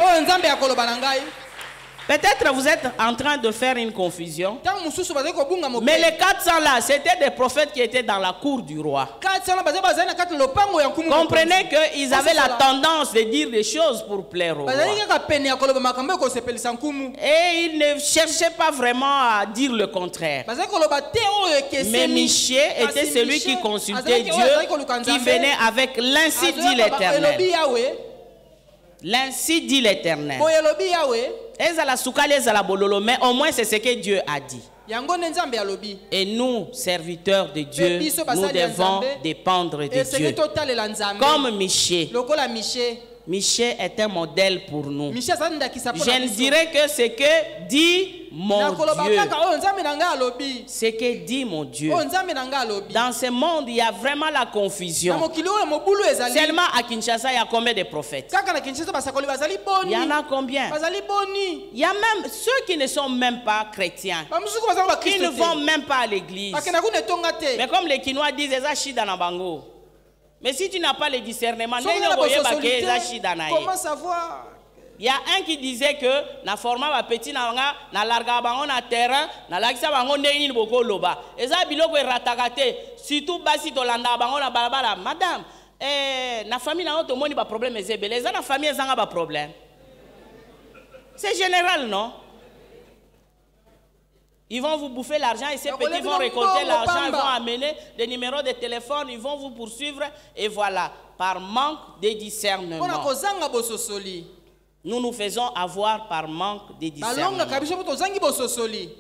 Peut-être vous êtes en train de faire une confusion. Mais les 400 là, c'était des prophètes qui étaient dans la cour du roi. Comprenez qu'ils avaient la tendance de dire des choses pour plaire au roi. Et ils ne cherchaient pas vraiment à dire le contraire. Mais Michée était celui qui consultait Dieu, qui venait avec l'ainsi dit l'Éternel. L'ainsi dit l'Éternel. Mais au moins c'est ce que Dieu a dit. Et nous, serviteurs de Dieu, nous devons dépendre de Dieu. Comme Michée. Michée est un modèle pour nous. Je ne dirais que ce que dit mon Dieu. Ce que dit mon Dieu. Dans ce monde, il y a vraiment la confusion. Seulement à Kinshasa, il y a combien de prophètes? Il y en a combien? Il y a même ceux qui ne sont même pas chrétiens, qui ne vont même pas à l'église. Mais comme les Kinois disent, mais si tu n'as pas le discernement, comment savoir? Il y a un qui disait que na forma ba petit na larga bango na terrain na lakisa bango ndeni boko loba eza biloko eratakate surtout basi to landa bango na balabala madame na famille na auto moni ba problème ezebele eza na famille ezanga ba problème. C'est général, non? Ils vont vous bouffer l'argent et ces petits vont récolter l'argent, ils vont amener des numéros de téléphone, ils vont vous poursuivre et voilà, par manque de discernement. Nous nous faisons avoir par manque de discernement.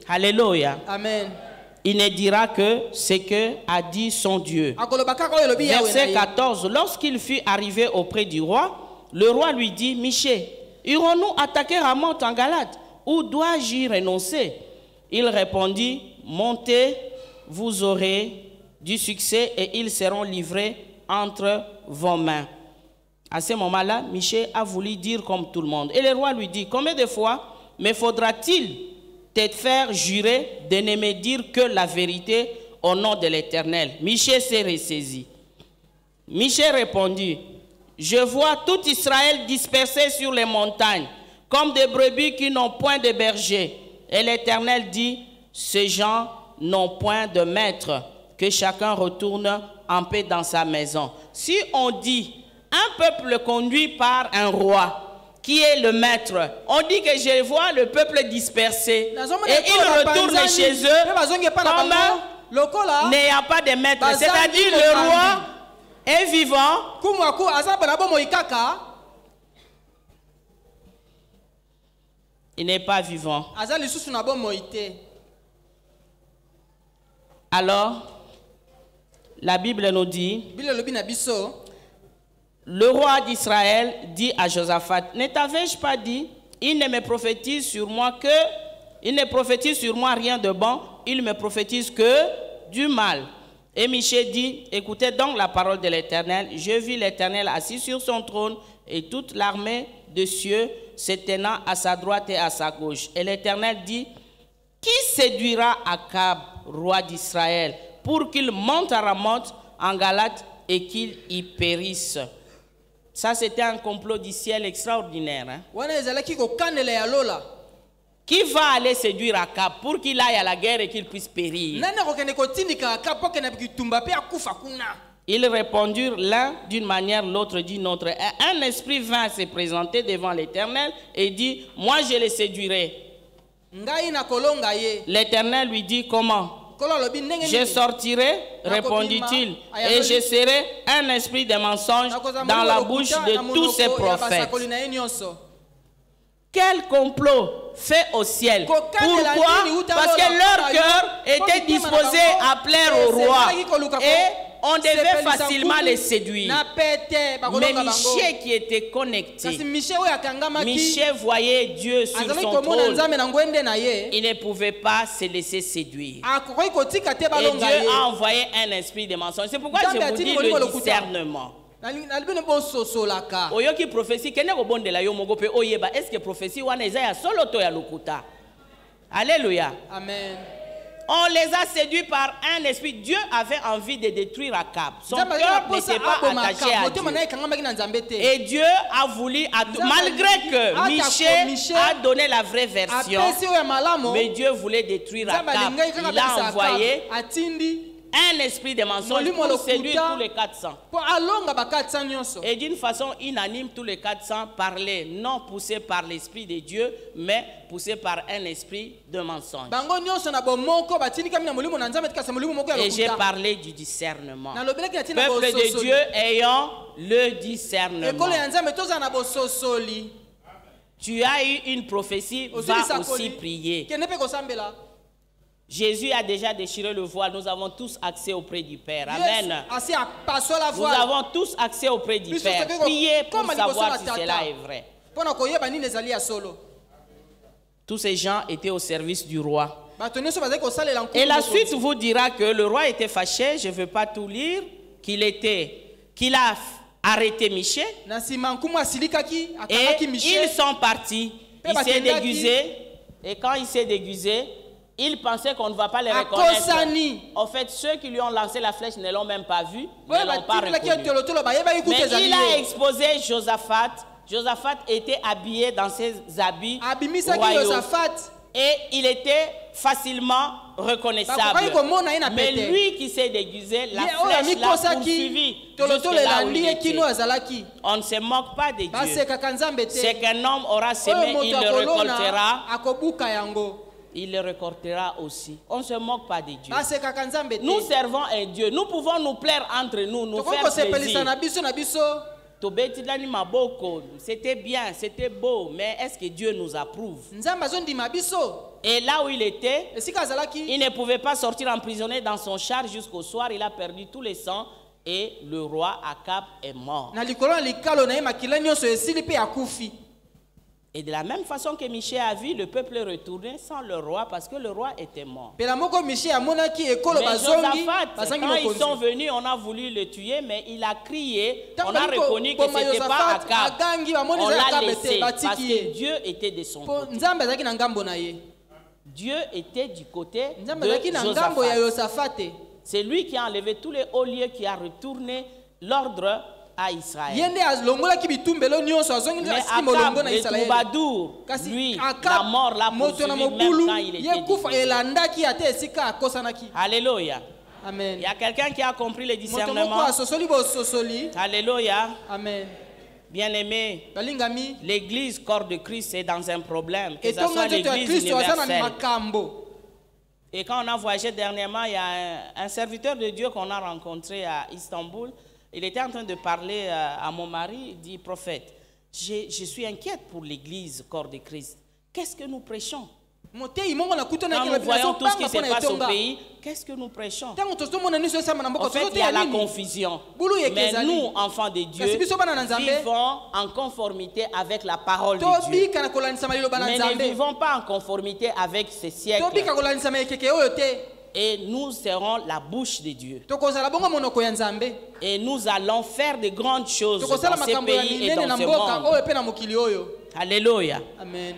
Alléluia. Amen. Il ne dira que ce que a dit son Dieu. Verset 14. Lorsqu'il fut arrivé auprès du roi, le roi lui dit, Michée, irons-nous attaquer Ramoth en Galade ou dois-je y renoncer? Il répondit, montez, vous aurez du succès et ils seront livrés entre vos mains. À ce moment-là, Michée a voulu dire comme tout le monde. Et le roi lui dit, combien de fois me faudra-t-il te faire jurer de ne me dire que la vérité au nom de l'Éternel? Michée s'est ressaisi. Michée répondit, je vois tout Israël dispersé sur les montagnes, comme des brebis qui n'ont point de berger. Et l'Éternel dit, ces gens n'ont point de maître, que chacun retourne en paix dans sa maison. Si on dit, un peuple conduit par un roi, qui est le maître, on dit que je vois le peuple dispersé, et ils retournent chez eux, comme il n'y a pas de maître, c'est-à-dire le roi est vivant, il n'est pas vivant. Alors, la Bible nous dit, le roi d'Israël dit à Josaphat, ne t'avais-je pas dit, il ne me prophétise sur moi rien de bon, il me prophétise que du mal. Et Michée dit, écoutez donc la parole de l'Éternel, je vis l'Éternel assis sur son trône et toute l'armée de cieux se tenant à sa droite et à sa gauche. Et l'Éternel dit, qui séduira Akab, roi d'Israël, pour qu'il monte à Ramoth en Galade et qu'il y périsse? Ça, c'était un complot du ciel extraordinaire. Hein? Qui va aller séduire Akab pour qu'il aille à la guerre et qu'il puisse périr? Ils répondirent l'un d'une manière, l'autre d'une autre. Un esprit vint se présenter devant l'Éternel et dit, moi je le séduirai. L'Éternel lui dit, comment? Je sortirai, répondit-il, et je serai un esprit de mensonge dans la bouche de tous ces prophètes. Quel complot fait au ciel? Pourquoi? Parce que leur cœur était disposé à plaire au roi et on devait facilement les séduire. Mais Michée qui était connecté, Michée voyait Dieu sur son trône. Il ne pouvait pas se laisser séduire. Et Dieu a envoyé un esprit de mensonge. C'est pourquoi je vous dis le discernement. Oyoki prophétie kene ko bondela yo moko pe oyeba est-ce que prophétie wana eza ya solo to ya lokuta. Alléluia. Amen. On les a séduits par un esprit. Dieu avait envie de détruire Akab. Son cœur n'était pas attaché à Dieu. Et Dieu a voulu, malgré que Michée a donné la vraie version, mais Dieu voulait détruire Akab. Il a envoyé un esprit de mensonge pour séduire tous les 400. Et d'une façon unanime, tous les 400 parlaient, non poussés par l'esprit de Dieu, mais poussés par un esprit de mensonge. Et j'ai parlé du discernement. Peuple de Dieu ayant le discernement. Tu as eu une prophétie, va aussi prier. Jésus a déjà déchiré le voile. Nous avons tous accès auprès du Père. Amen. Nous avons tous accès auprès du Père. Priez pour savoir si cela est vrai. Tous ces gens étaient au service du roi. Et la suite vous dira que le roi était fâché. Je ne veux pas tout lire. Qu'il a arrêté Michée. Et ils sont partis. Il s'est déguisé. Et quand il s'est déguisé, il pensait qu'on ne va pas les reconnaître. En fait, ceux qui lui ont lancé la flèche ne l'ont même pas vu, ne l'ont pas reconnu. Mais il a exposé Josaphat. Josaphat était habillé dans ses habits royaux. Et il était facilement reconnaissable. Mais lui qui s'est déguisé, la flèche l'a poursuivi jusque là où il était. On ne se moque pas de Dieu. C'est qu'un homme aura semé, il le récoltera. Il le récoltera aussi. On ne se moque pas de Dieu. Nous servons un Dieu. Nous pouvons nous plaire entre nous, nous faire plaisir. C'était bien, c'était beau, mais est-ce que Dieu nous approuve? Et là où il était, il ne pouvait pas sortir emprisonné dans son char jusqu'au soir. Il a perdu tous les sangs et le roi Akab est mort. Et de la même façon que Michée a vu le peuple retourner sans le roi parce que le roi était mort. Mais Josaphat, quand ils sont venus, on a voulu le tuer, mais il a crié. On a reconnu que ce n'était pas Akab. On l'a laissé parce que Dieu était de son côté. Dieu était du côté de Josaphat. C'est lui qui a enlevé tous les hauts lieux, qui a retourné l'ordre à Israël. Mais Akab, le troubadour, lui, la mort l'a poursuivi même quand il était déguisé. Alléluia. Amen. Il y a quelqu'un qui a compris le discernement. Alléluia. Amen. Bien-aimé, l'église corps de Christ est dans un problème, que ce soit l'église universelle. Et quand on a voyagé dernièrement, il y a un serviteur de Dieu qu'on a rencontré à Istanbul. Il était en train de parler à mon mari, il dit, prophète, je suis inquiète pour l'église corps de Christ. Qu'est-ce que nous prêchons? Quand nous voyons tout ce qui se passe au pays, qu'est-ce que nous prêchons? En fait, il y a la confusion. Mais nous, enfants de Dieu, vivons en conformité avec la parole de Dieu. Mais ne vivons pas en conformité avec ce siècle. Et nous serons la bouche de Dieu. Et nous allons faire de grandes choses dans ce pays et dans ce monde. Alléluia. Amen.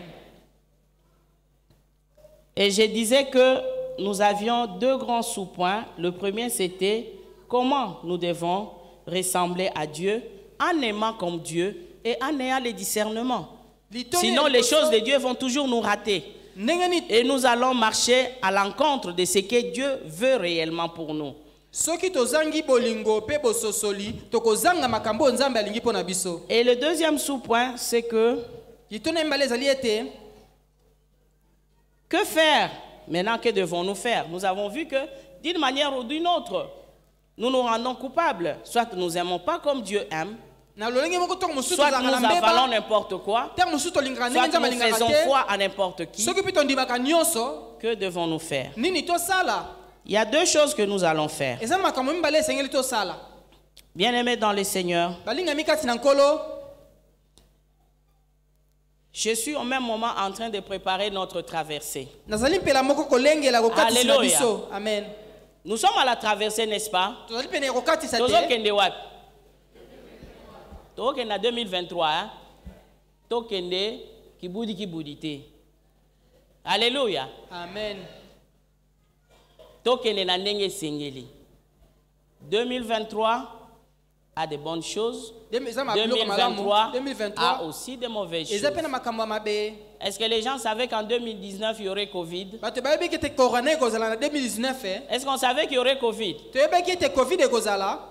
Et je disais que nous avions deux grands sous-points. Le premier, c'était comment nous devons ressembler à Dieu en aimant comme Dieu et en ayant le discernement. Sinon, les choses de Dieu vont toujours nous rater. Et nous allons marcher à l'encontre de ce que Dieu veut réellement pour nous. Et le deuxième sous-point, c'est que faire maintenant? Que devons-nous faire? Nous avons vu que d'une manière ou d'une autre, nous nous rendons coupables. Soit nous n'aimons pas comme Dieu aime, soit nous avalons n'importe quoi, soit nous faisons foi à n'importe qui. Que devons-nous faire? Il y a deux choses que nous allons faire. Bien-aimés dans le Seigneur, je suis au même moment en train de préparer notre traversée. Alléluia. Amen. Nous sommes à la traversée, n'est-ce pas? Token en 2023, hein? Token de Kibudite. Alléluia. Amen. Token na ndenge sengeli. 2023 a de bonnes choses. 2023 a aussi de mauvaises choses. Est-ce que les gens savaient qu'en 2019 il y aurait Covid? Est-ce qu'on savait qu'il y aurait Covid?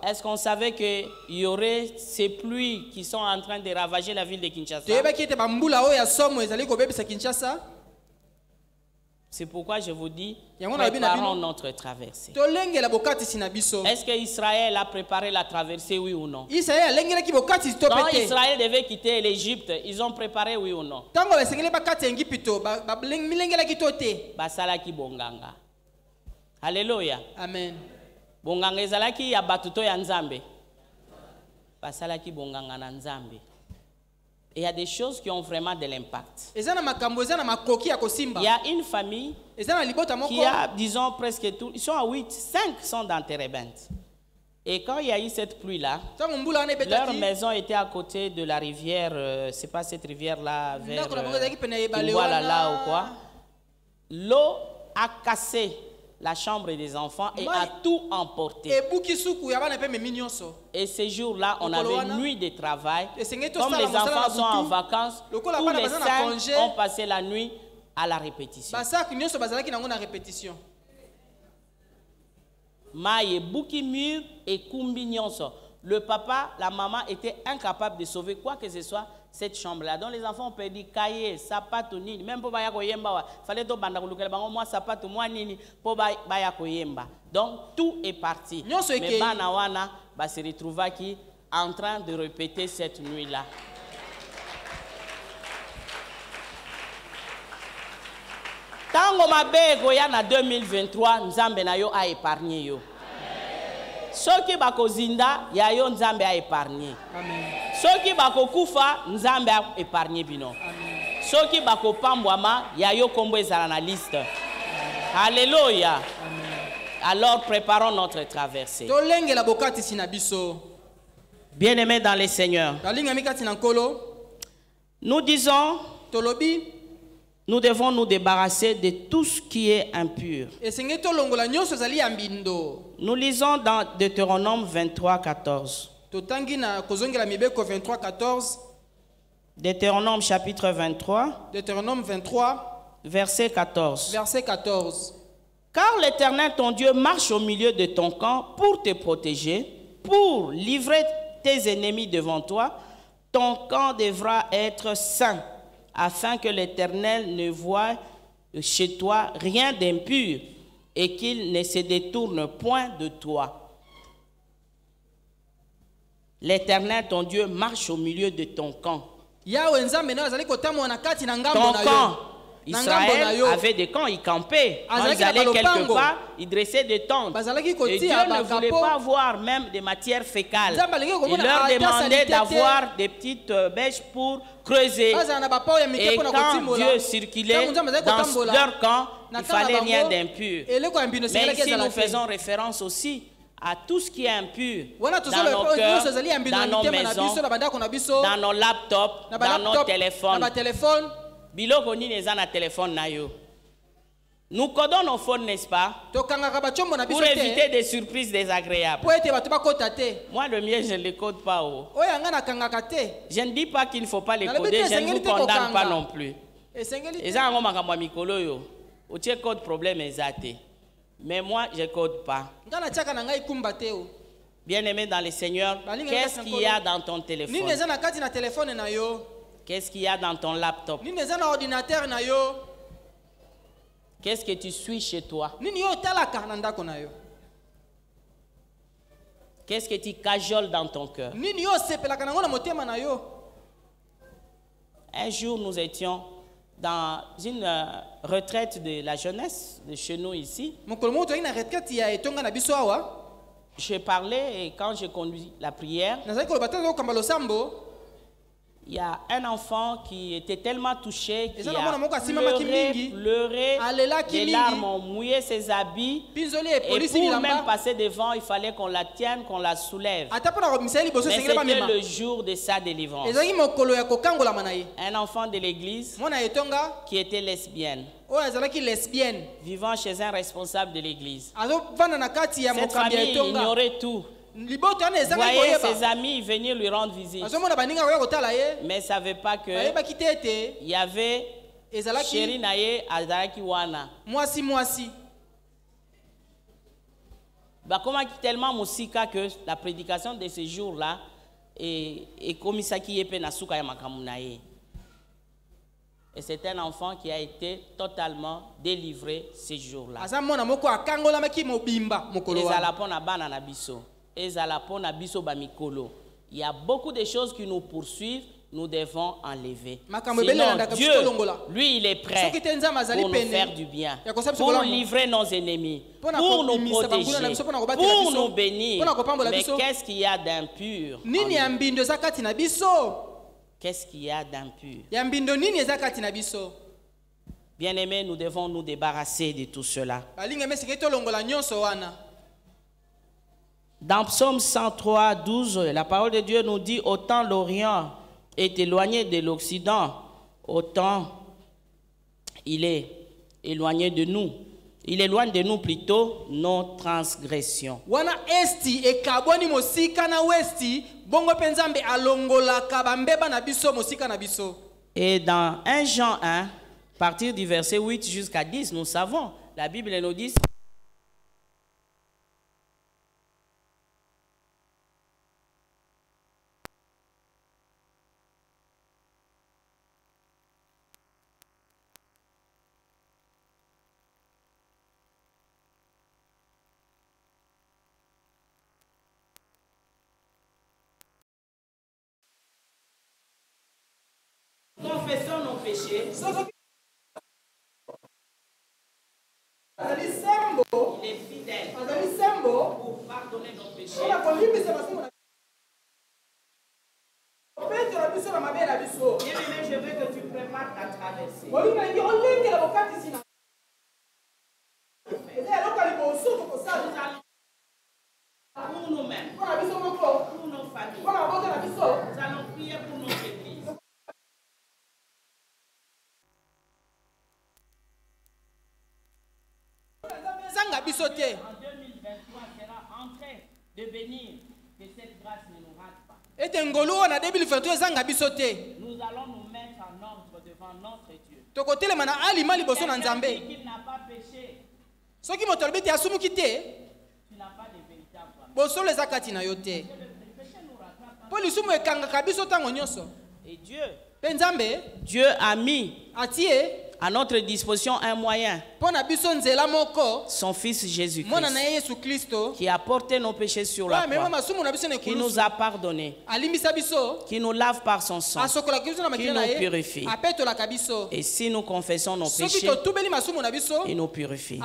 Est-ce qu'on savait qu'il y aurait ces pluies qui sont en train de ravager la ville de Kinshasa? C'est pourquoi je vous dis, préparons notre traversée. Est-ce qu'Israël a préparé la traversée, oui ou non? Quand Israël devait quitter l'Égypte, ils ont préparé, oui ou non? Basalaki bonganga. Alléluia. Amen. Bonganga ezalaki ya batuto ya Nzambe. Basalaki bonganga na Nzambe. Et il y a des choses qui ont vraiment de l'impact. Il y a une famille qui a, disons, presque tout. Ils sont à 8, 5 sont dans Terebinte. Et quand il y a eu cette pluie-là, leur maison était à côté de la rivière, c'est pas cette rivière-là, vers voilà là ou quoi. L'eau a cassé la chambre des enfants et a tout emporté. Et ces jours-là, on avait nuit de travail. Comme les enfants sont en vacances, tous les 5 ont passé la nuit à la répétition. Maïe, bouki mur et kumbi nyonso. Le papa, la maman étaient incapables de sauver quoi que ce soit cette chambre-là. Donc les enfants ont perdu cahier, sapato, nini. Même pour baya koyemba, fallait to banda kulukele bango moi sapato, moi nini pour baya koyemba. Donc tout est parti. Mais banawana ba se retrouva qui en train de répéter cette nuit-là. Tango mabe goya na 2023, Nzambe na yo a épargné yo. Soki bako zinda, ya yo Nzambe a épargné. Soki bako kufa, Nzambe a épargné bino. Soki bako pambwama, ya yo kombo ezala na liste. Alléluia. Alors préparons notre traversée. Bien-aimés dans les seigneurs, nous disons, nous devons nous débarrasser de tout ce qui est impur. Nous lisons dans Deutéronome 23, 14. Deutéronome chapitre 23. Deutéronome 23. Verset 14. Verset 14. Car l'Éternel ton Dieu marche au milieu de ton camp pour te protéger, pour livrer tes ennemis devant toi. Ton camp devra être saint, afin que l'Éternel ne voie chez toi rien d'impur et qu'il ne se détourne point de toi. L'Éternel, ton Dieu, marche au milieu de ton camp. Ton camp, Israël avait des camps, ils campaient. Quand ils allaient quelque part, ils dressaient des tentes. Et Dieu ne voulait pas avoir même des matières fécales. Il leur demandait d'avoir des petites bêches pour creuser. Et quand Dieu circulait dans leur camp, il ne fallait rien d'impur. Mais ici, nous faisons référence aussi à tout ce qui est impur dans nos cœurs, dans nos maisons, dans nos laptops, dans nos téléphones. Biloko ni neza na téléphone na yo. Nous codons nos phones, n'est-ce pas? Pour éviter des surprises désagréables. Moi, le mien, je ne le code pas. Je ne dis pas qu'il ne faut pas les coder, je ne vous condamne pas non plus. Mais moi, je ne code pas. Bien-aimé dans le Seigneur, qu'est-ce qu'il y a dans ton téléphone? Qu'est-ce qu'il y a dans ton laptop? Qu'est-ce que tu suis chez toi? Qu'est-ce que tu cajoles dans ton cœur? Un jour, nous étions dans une retraite de la jeunesse de chez nous ici. Je parlais et quand je conduis la prière, Il y a un enfant qui était tellement touché qu'il a pleuré, les larmes ont mouillé ses habits, et pour même passer devant, il fallait qu'on la tienne, qu'on la soulève. Mais c'était le jour de sa délivrance. Un enfant de l'église qui était lesbienne, vivant chez un responsable de l'église. Cette famille ignorait tout. Voyez ses amis venir lui rendre visite, mais ne savait pas que il y avait chéri naye azalaki wana. Comment tellement musika que la prédication de ce jour-là est comme ça qui est penasuka ya makamunaye. Et c'est un enfant qui a été totalement délivré ce jour-là. Il y a beaucoup de choses qui nous poursuivent, nous devons enlever. Sinon, Dieu, lui, il est prêt pour nous faire du bien, pour livrer nos ennemis, pour nous protéger, pour nous bénir. Mais qu'est-ce qu'il y a d'impur? Qu'est-ce qu'il y a d'impur? Bien-aimés, nous devons nous débarrasser de tout cela. Dans Psaume 103, 12, la parole de Dieu nous dit: autant l'Orient est éloigné de l'Occident, autant il est éloigné de nous. Il éloigne de nous plutôt nos transgressions. Et dans 1 Jean 1, à partir du verset 8 jusqu'à 10, nous savons, la Bible nous dit: confessons nos péchés. Il est fidèle pour pardonner nos péchés. Bien-aimé, je veux que tu prépares ta traversée. Pour nous-mêmes, pour nos familles, nous allons prier pour notre église. En 2023 sera en train de bénir, que cette grâce ne nous rate pas. Nous allons nous mettre en ordre devant notre Dieu. Quelqu'un qui n'a pas péché, tu n'as pas de vérité en toi. Le péché nous rattrape. Et Dieu a mis à notre disposition un moyen, son fils Jésus-Christ, qui a porté nos péchés sur la croix, qui nous a pardonné, qui nous lave par son sang, qui nous purifie. Et si nous confessons nos péchés, il nous purifie.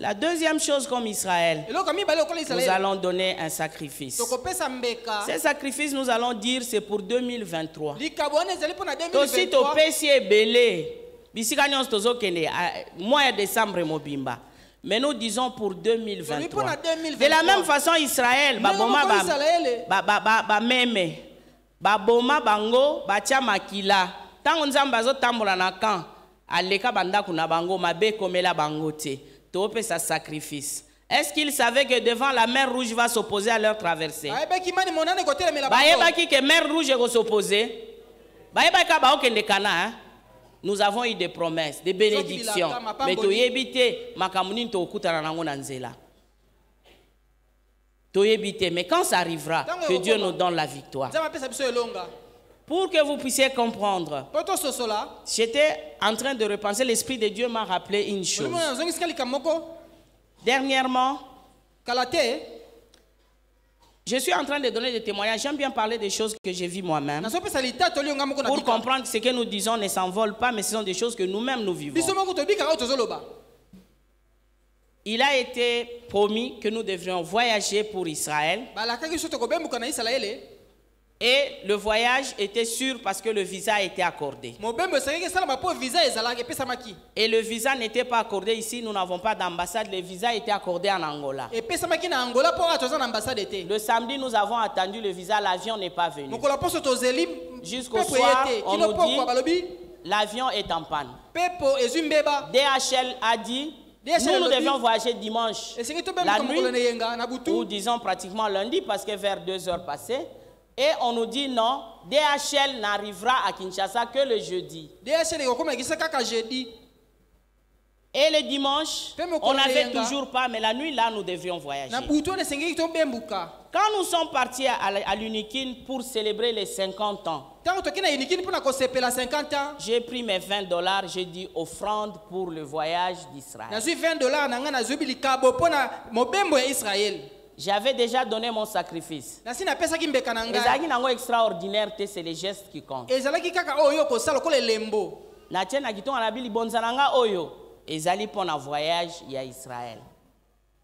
La deuxième chose, comme Israël, nous allons donner un sacrifice. Ce sacrifice, nous allons dire, c'est pour 2023. Aussi, ton péché est belé. Mois de décembre mobimba. Mais nous disons pour 2023. De la même façon, Israël, baboma meme, baboma bango, bacha makila. Tant nzamba zo tambola na kan, aleka banda kuna bango mabe komela bangote. Tope sa sacrifice. Est-ce qu'ils savaient que devant la mer Rouge va s'opposer à leur traversée? Baebaki que mer Rouge va s'opposer. Baebaki ba okende kana. Nous avons eu des promesses, des bénédictions. Mais tu évité, mais quand ça arrivera, que Dieu nous donne la victoire. Pour que vous puissiez comprendre, j'étais en train de repenser, l'Esprit de Dieu m'a rappelé une chose. Dernièrement, je suis en train de donner des témoignages. J'aime bien parler des choses que j'ai vues moi-même. Pour comprendre que ce que nous disons ne s'envole pas, mais ce sont des choses que nous-mêmes nous vivons. Il a été promis que nous devrions voyager pour Israël. Et le voyage était sûr parce que le visa a été accordé. Et le visa n'était pas accordé ici, nous n'avons pas d'ambassade. Le visa a été accordé en Angola. Le samedi, nous avons attendu le visa, l'avion n'est pas venu. Jusqu'au soir, on nous dit, l'avion est en panne. DHL a dit, nous devions voyager dimanche, la nuit, ou disons pratiquement lundi, parce que vers 2 heures passées. Et on nous dit non, DHL n'arrivera à Kinshasa que le jeudi. Et le dimanche, on n'avait toujours pas, mais la nuit là, nous devions voyager. Quand nous sommes partis à l'Unikin pour célébrer les 50 ans, j'ai pris mes $20, j'ai dit offrande pour le voyage d'Israël. J'avais déjà donné mon sacrifice. Les agues extraordinaires, c'est les gestes qui comptent. Israël.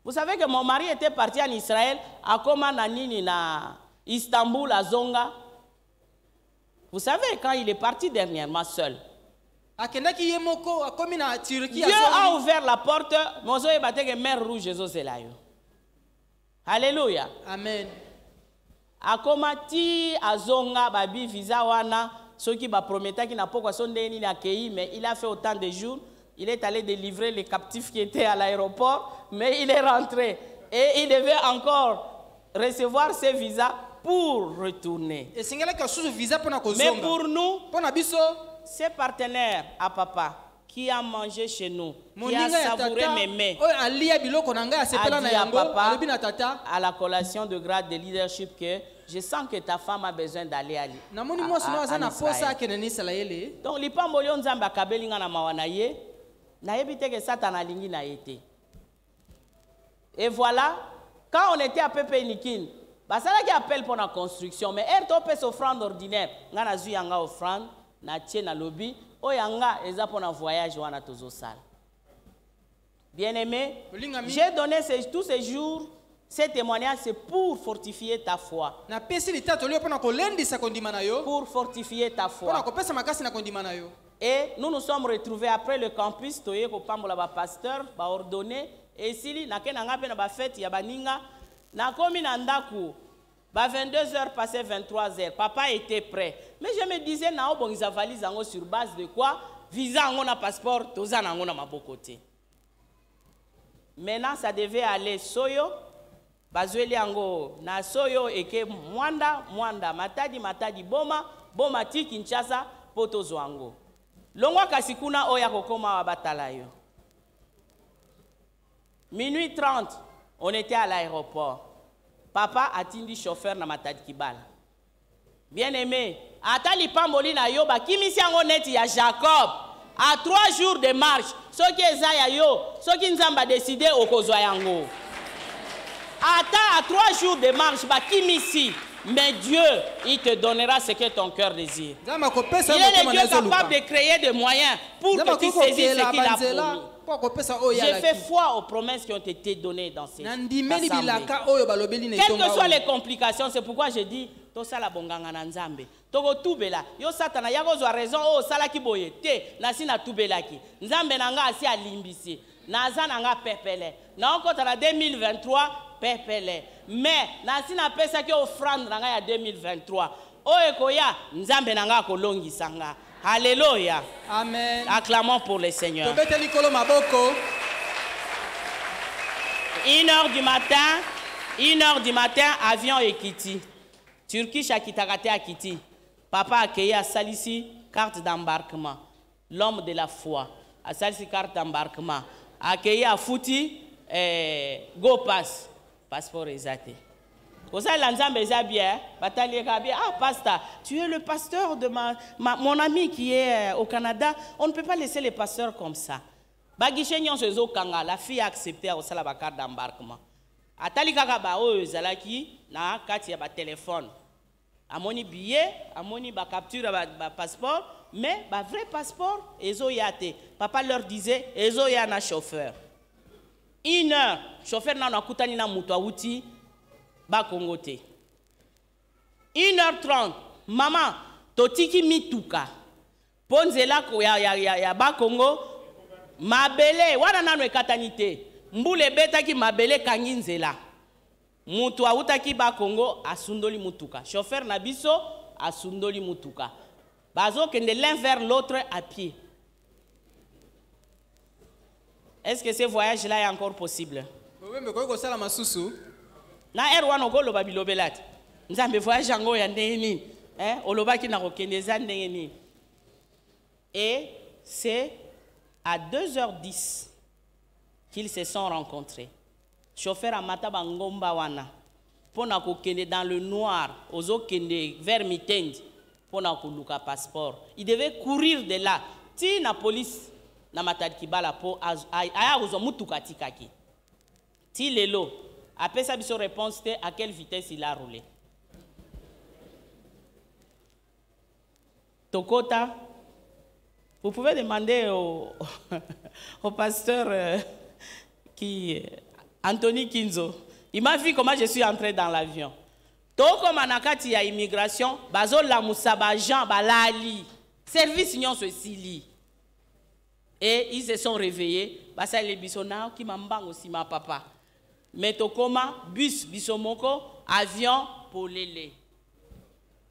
Vous savez que mon mari était parti en Israël, à Komananini, na Istanbul, à Zonga. Vous savez, quand il est parti dernièrement seul, Dieu a ouvert la porte, mer rouge, Alléluia. Amen. Akomati azonga babi visa wana soki ba prometa ki na pokwa sondeni na kei, mais il a fait autant de jours, il est allé délivrer les captifs qui étaient à l'aéroport, mais il est rentré et il devait encore recevoir ses visas pour retourner. Mais pour nous, ses partenaires à papa qui a mangé chez nous, qui a savouré mes mains, a dit à papa à la collation de grade de leadership que je sens que ta femme a besoin d'aller à Israël. Donc, l'ipamboli onzamba kabelinga na mawanaye, na yebite que Satan a lingi na été. Et voilà, quand on était à Pepe Nikin, bah ça là qui appelle pour la construction, mais elle topé offrande ordinaire, ngana zu yanga offrande, na tie na lobby. Oyanga eza pour un voyage wana tozo sal. Bien-aimé, j'ai donné tous ces jours, ces témoignages, c'est pour fortifier ta foi. Pour fortifier ta foi. Et nous nous sommes retrouvés après le campus, toye ko pambola ba pasteur, ba ordonné, et sili na kenanga pe na ba fête ya baninga, na komi na ndaku. 22h passé 23h, papa était prêt. Mais je me disais, na bon ils valise sur base de quoi? Visa on a passeport, toza na ngona mabokote. Maintenant ça devait aller Soyo, bazweli ango na Soyo eke Mwanda, Matadi Boma ti Kinshasa poto zwango. Longwa kasikuna oya kokoma wa batalayo. Minuit 30, on était à l'aéroport. Papa a tindi chauffeur na Matadi Kibala. Bien aimé, atali pamboli na yo ba kimisi yango neti ya Jacob. À 3 jours de marche, ce qui est ya yo, ce qui nzamba décidé okozwa yango. À 3 jours de marche ba kimisi, mais Dieu, il te donnera ce que ton cœur désire. Il est le Dieu capable de créer des moyens pour que tu saisisses ce qu'il a promis. J'ai fait foi aux promesses qui ont été données dans ces assemblées. Quelles que soient les complications, c'est pourquoi je dis to sala bonganga na nzambe. Toko tubela, yo satana yako zo raison o sala ki boye te na sina tubelaki. Nzambe nanga asi alimbisi. Na za nanga pepele. Na okota na 2023 pepele. Mais na sina pesa ki offrande nanga ya 2023. O ekoya nzambe nanga kolongi sanga. Alléluia. Amen. Acclamons pour le Seigneur. 1h du matin, avion Ekiti. Turquie Shakitakate à Kiti. Papa a cueilli à Salisi carte d'embarquement. L'homme de la foi. À Salisi carte d'embarquement. A cueilli à Fouti Go Pass. Passeport exact. Pour ça, l'ensemble est bien. Ah, pasteur, tu es le pasteur de mon ami qui est au Canada. On ne peut pas laisser les pasteurs comme ça. La fille a accepté au la carte d'embarquement. Atali kaka ba oyo ezalaki na kati ya ba téléphone. Amoni billet, amoni ba capture ba passeport, mais ba vrai passeport ezo yate. Papa leur disait ezo ya na chauffeur. 1 heure, chauffeur na kutani na mutu awuti ba kongote. 1h30, maman, totiki mituka. Ponzela ya ba Congo, mabele, wana nanu ekatanite. Mbule beta ki mabele kanginzela. Mutu autaki ba Congo, asundoli mutuka. Chauffeur nabiso, asundoli mutuka. Bazo kende l'un vers l'autre à pied. Est-ce que ce voyage-là est encore possible? Na erwan ogolo babilobelat. Nzambe voyage yango ya ndeni. Olobaki na kokende za ndeni. Et c'est à 2h10 qu'ils se sont rencontrés. Chauffeur a mataba ngomba wana. Pona kokende dans le noir, ozo kende vers mitendi. Pona koluka passeport. Il devait courir de là. Ti na police na matadi kibala po aya ozo mutuka tikaki. Ti lelo après sa biso réponse à quelle vitesse il a roulé. Tokota, vous pouvez demander au pasteur Anthony Kinzo. Il m'a vu comment je suis entré dans l'avion. Toko manakati ya immigration, bazo la musaba Jean balali. Service nyon se sili. Et ils se sont réveillés. Basa le bisona qui m'embang aussi ma papa. Mais tokoma bus bisomoko avion polele.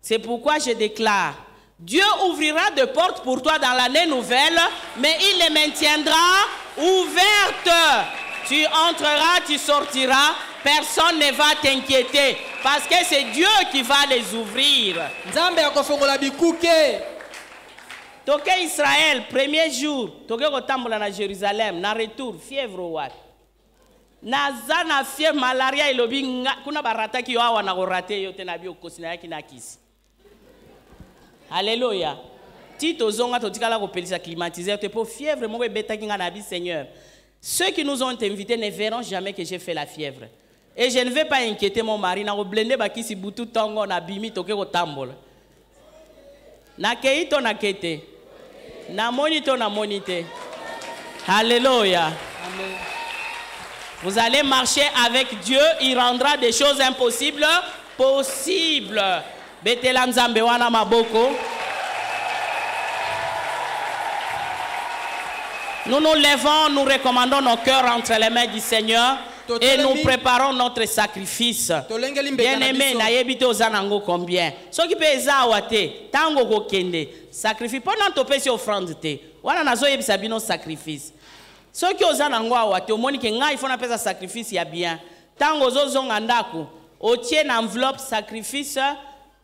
C'est pourquoi je déclare, Dieu ouvrira des portes pour toi dans l'année nouvelle, mais il les maintiendra ouvertes. Tu entreras, tu sortiras, personne ne va t'inquiéter, parce que c'est Dieu qui va les ouvrir. Toke Israël, premier jour, toke kotambola na Jérusalem, na retour, fièvre wat. Naza na fièvre, malaria ilobi, kuna barata ki yo awa na korate yo tenabi okosina yaki na kisi. Alléluia. Tito zonga totikala ko pelisa climatiseur te po fièvre moko beta kinga na bi Seigneur. Ceux qui nous ont invités ne verront jamais que j'ai fait la fièvre. Et je ne vais pas inquiéter mon mari na ko blende bakisi butu tongo na bimi toke ko tambola. Na keito na kete. Na monito na monite. Alléluia. Amen. Vous allez marcher avec Dieu, il rendra des choses impossibles possibles. Betela nzambe wana maboko. Nous nous levons, nous recommandons nos cœurs entre les mains du Seigneur et nous préparons notre sacrifice. Bien-aimé, nayebi te ozanango combien? Soki pe ezawa te, tango kokende, sacrifice pendant to pesi offrande te. Wana nazo yebisa bino sacrifice. Soki ozanango awa te, omoni ke ngai fona pesa sacrifice ya bien. Tango zozonga ndako, otie na enveloppe sacrifice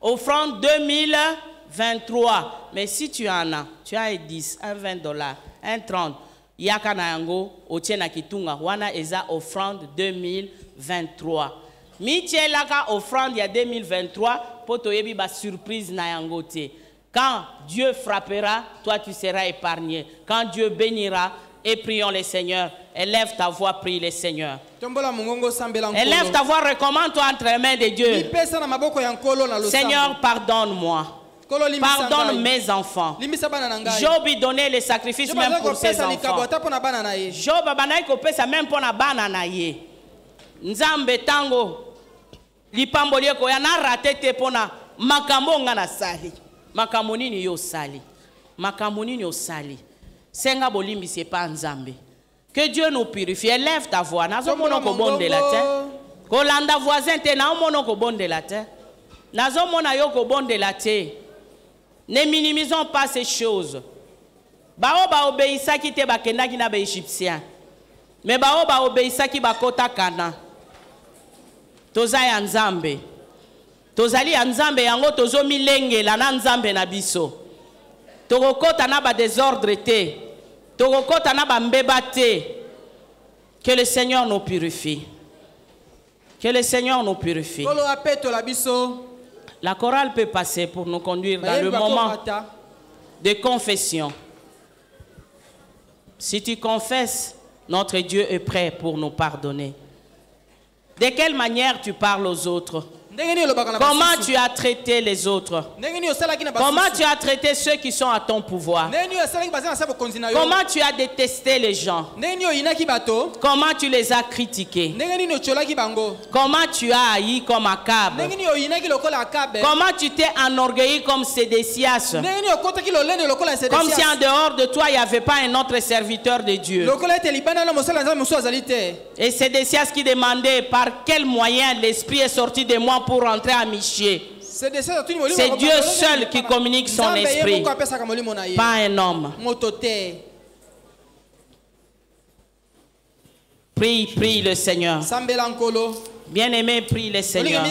offrande 2023. Mais si tu en as, tu as un 10, un $20, un 30. Yaka na yango otie na kitunga wana eza offrande 2023. Mitie laka offrande ya 2023 poto yebi ba surprise na yango te. Quand Dieu frappera, toi tu seras épargné. Quand Dieu bénira, et prions le Seigneur. Élève ta voix, prie le Seigneur. Élève ta voix, recommande-toi entre les mains de Dieu. Seigneur, pardonne-moi. Pardonne mes enfants. Job donnait les sacrifices même pour ses enfants. Job abanaï kopesa même pour na bana na ye. Nzambe tango lipambolie ko yana raté te pona makambo nga na sali. Makambo nini yo sali. Makambo nini yo sali. Senga bolimbi c'est pas nzambe. Que Dieu nous purifie. Élève ta voix. Nazo mono ko bonde la terre. Kolanda voisin te na mono ko bonde la terre. Nazo mona yo ko bonde la terre. Ne minimisons pas ces choses. Bao ba obéissa ki te bakenda ki na ba égyptien. Mais bao ba obéissa ki bakota kana. Toza ya nzambe. Tozali ya nzambe yango tozo milengela na nzambe na biso. Tokokota na ba désordre te. Tokokota na ba mbeba te. Que le Seigneur nous purifie. Que le Seigneur nous purifie. La chorale peut passer pour nous conduire dans le moment de confession. Si tu confesses, notre Dieu est prêt pour nous pardonner. De quelle manière tu parles aux autres? Comment tu as traité les autres? Comment tu as traité ceux qui sont à ton pouvoir? Comment tu as détesté les gens? Comment tu les as critiqués? Comment tu as haï comme Akab? Comment tu t'es enorgueilli comme Sédécias? Comme si en dehors de toi il n'y avait pas un autre serviteur de Dieu. Et Sédécias qui demandait par quel moyen l'esprit est sorti de moi pour rentrer à Miché. C'est Dieu seul qui communique son esprit, pas un homme. Prie, prie le Seigneur. Bien-aimé, prie le Seigneur.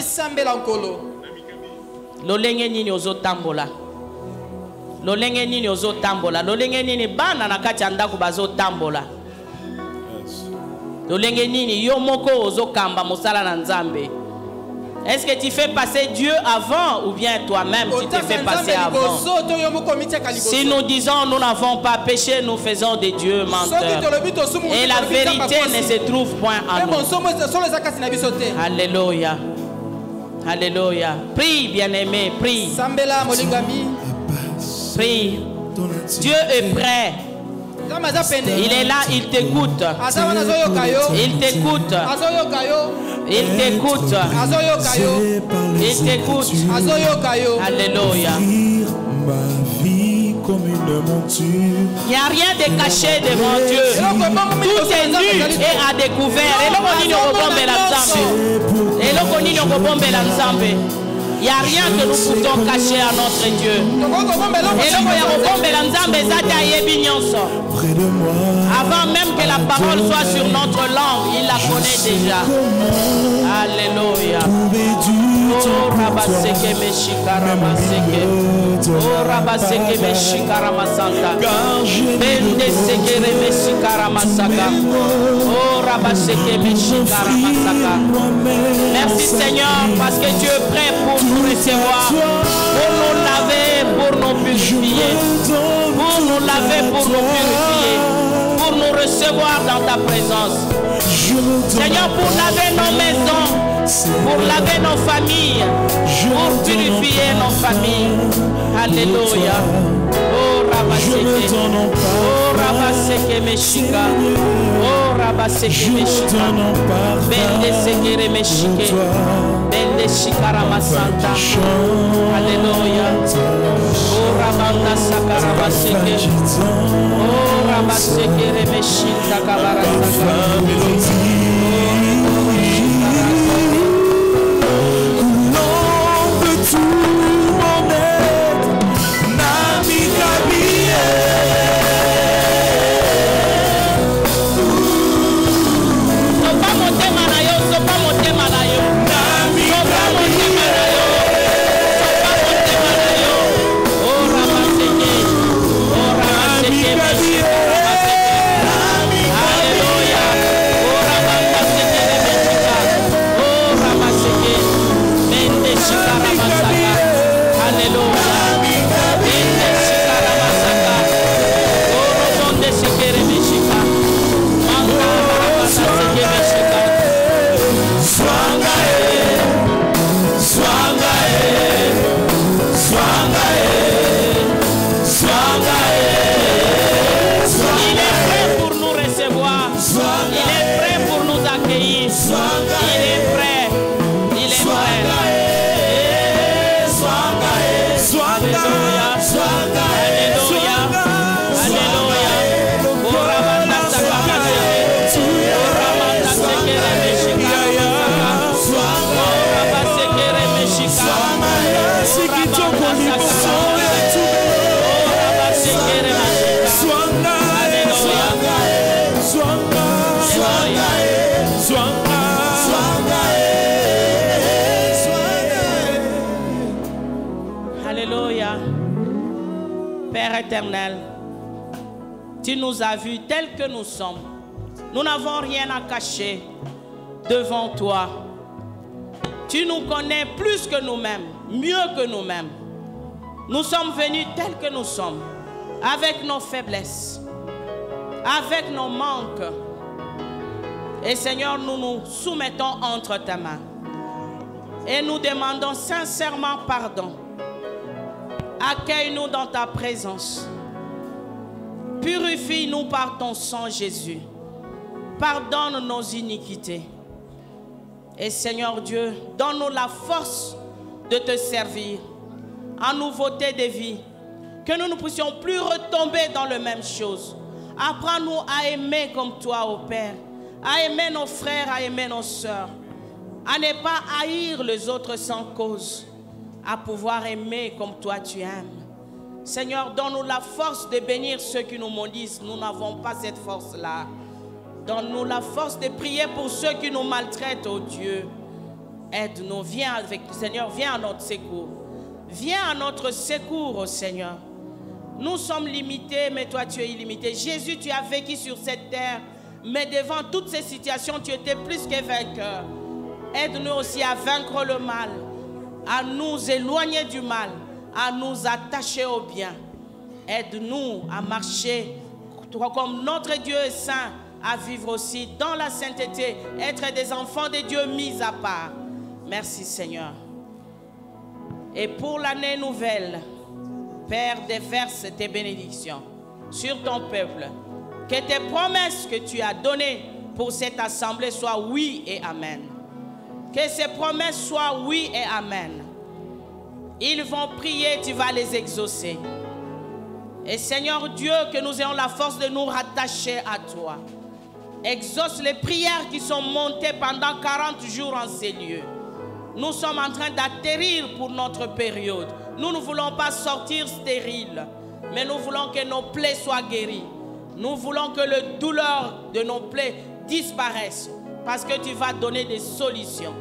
Lolenge nini ozotambola. Lolenge nini ozotambola. Lolenge nini bana na kati andako bazotambola. Lolenge nini yo moko ozokamba mosala na Nzambe. Est-ce que tu fais passer Dieu avant ou bien toi-même tu te fais passer avant? Si nous disons nous n'avons pas péché, nous faisons des dieux menteurs. Et la vérité ne se trouve point en nous. Alléluia. Alléluia. Prie, bien-aimé, prie. Prie. Dieu est prêt. Il est là, il t'écoute. Il t'écoute. Il t'écoute. Il t'écoute. Alléluia. Il n'y a rien de caché devant Dieu. Tout est nu et à découvert. Il n'y a rien que nous pouvons cacher à notre Dieu. Avant même que la parole soit sur notre langue, il la connaît déjà. Alléluia. Oh Rabaseke Meshikara Maseke. Oh Rabaseke Meshikara Masanta. Bende Sekere Meshikara Masaka. Oh Rabaseke Meshikara Masaka. Merci Seigneur parce que tu es prêt pour nous recevoir, pour nous laver, pour nous purifier, pour nous laver, pour nous purifier, pour nous recevoir dans ta présence. Seigneur, pour laver nos maisons, pour laver nos familles, pour purifier nos familles. Alléluia. Oh Rabaseke, oh Rabaseke Meshika, oh Rabaseke Meshika, Bende Sekere Meshike, Bende Shikara Masanta. Alléluia. Oh Rabanda Sakara Baseke, oh Rabaseke Meshika Kabara Sakara. Éternel, tu nous as vus tels que nous sommes. Nous n'avons rien à cacher devant toi. Tu nous connais plus que nous-mêmes, mieux que nous-mêmes. Nous sommes venus tels que nous sommes, avec nos faiblesses, avec nos manques. Et Seigneur, nous nous soumettons entre ta main. Et nous demandons sincèrement pardon. Accueille-nous dans ta présence. Purifie-nous par ton sang, Jésus. Pardonne nos iniquités. Et Seigneur Dieu, donne-nous la force de te servir en nouveauté de vie. Que nous ne puissions plus retomber dans les mêmes choses. Apprends-nous à aimer comme toi, ô Père. À aimer nos frères, à aimer nos sœurs. À ne pas haïr les autres sans cause. À pouvoir aimer comme toi tu aimes. Seigneur, donne-nous la force de bénir ceux qui nous maudissent. Nous n'avons pas cette force-là. Donne-nous la force de prier pour ceux qui nous maltraitent, oh Dieu. Aide-nous, viens avec nous, Seigneur, viens à notre secours. Viens à notre secours, oh Seigneur. Nous sommes limités, mais toi tu es illimité. Jésus, tu as vécu sur cette terre, mais devant toutes ces situations, tu étais plus que vainqueur. Aide-nous aussi à vaincre le mal, à nous éloigner du mal, à nous attacher au bien. Aide-nous à marcher comme notre Dieu est saint, à vivre aussi dans la sainteté, être des enfants de Dieu mis à part. Merci Seigneur. Et pour l'année nouvelle, Père, déverse tes bénédictions sur ton peuple. Que tes promesses que tu as données pour cette assemblée soient oui et amen. Que ces promesses soient oui et amen. Ils vont prier, tu vas les exaucer. Et Seigneur Dieu, que nous ayons la force de nous rattacher à toi. Exauce les prières qui sont montées pendant 40 jours en ces lieux. Nous sommes en train d'atterrir pour notre période. Nous ne voulons pas sortir stériles, mais nous voulons que nos plaies soient guéries. Nous voulons que la douleur de nos plaies disparaisse, parce que tu vas donner des solutions.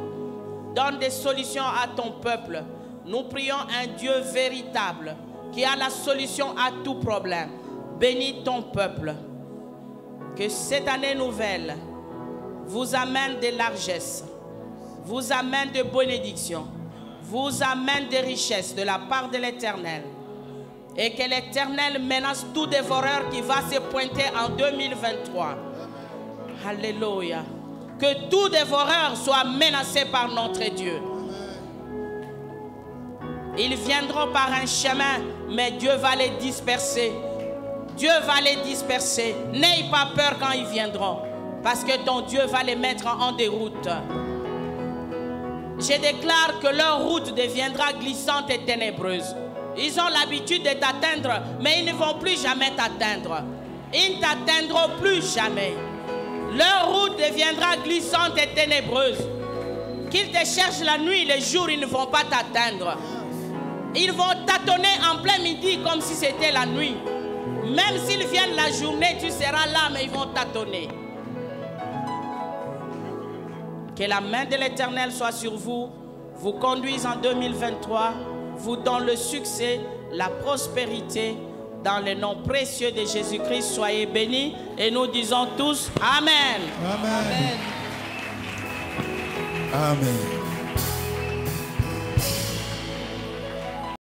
Donne des solutions à ton peuple. Nous prions un Dieu véritable qui a la solution à tout problème. Bénis ton peuple. Que cette année nouvelle vous amène de largesses, vous amène de bénédictions, vous amène des richesses de la part de l'Éternel. Et que l'Éternel menace tout dévoreur qui va se pointer en 2023. Alléluia. Que tout dévoreur soit menacé par notre Dieu. Ils viendront par un chemin, mais Dieu va les disperser. Dieu va les disperser. N'aie pas peur quand ils viendront, parce que ton Dieu va les mettre en déroute. Je déclare que leur route deviendra glissante et ténébreuse. Ils ont l'habitude de t'atteindre, mais ils ne vont plus jamais t'atteindre. Ils ne t'atteindront plus jamais. Leur route deviendra glissante et ténébreuse. Qu'ils te cherchent la nuit, les jours, ils ne vont pas t'atteindre. Ils vont tâtonner en plein midi comme si c'était la nuit. Même s'ils viennent la journée, tu seras là, mais ils vont tâtonner. Que la main de l'Éternel soit sur vous, vous conduise en 2023, vous donne le succès, la prospérité, dans le nom précieux de Jésus-Christ. Soyez bénis et nous disons tous Amen. Amen. Amen.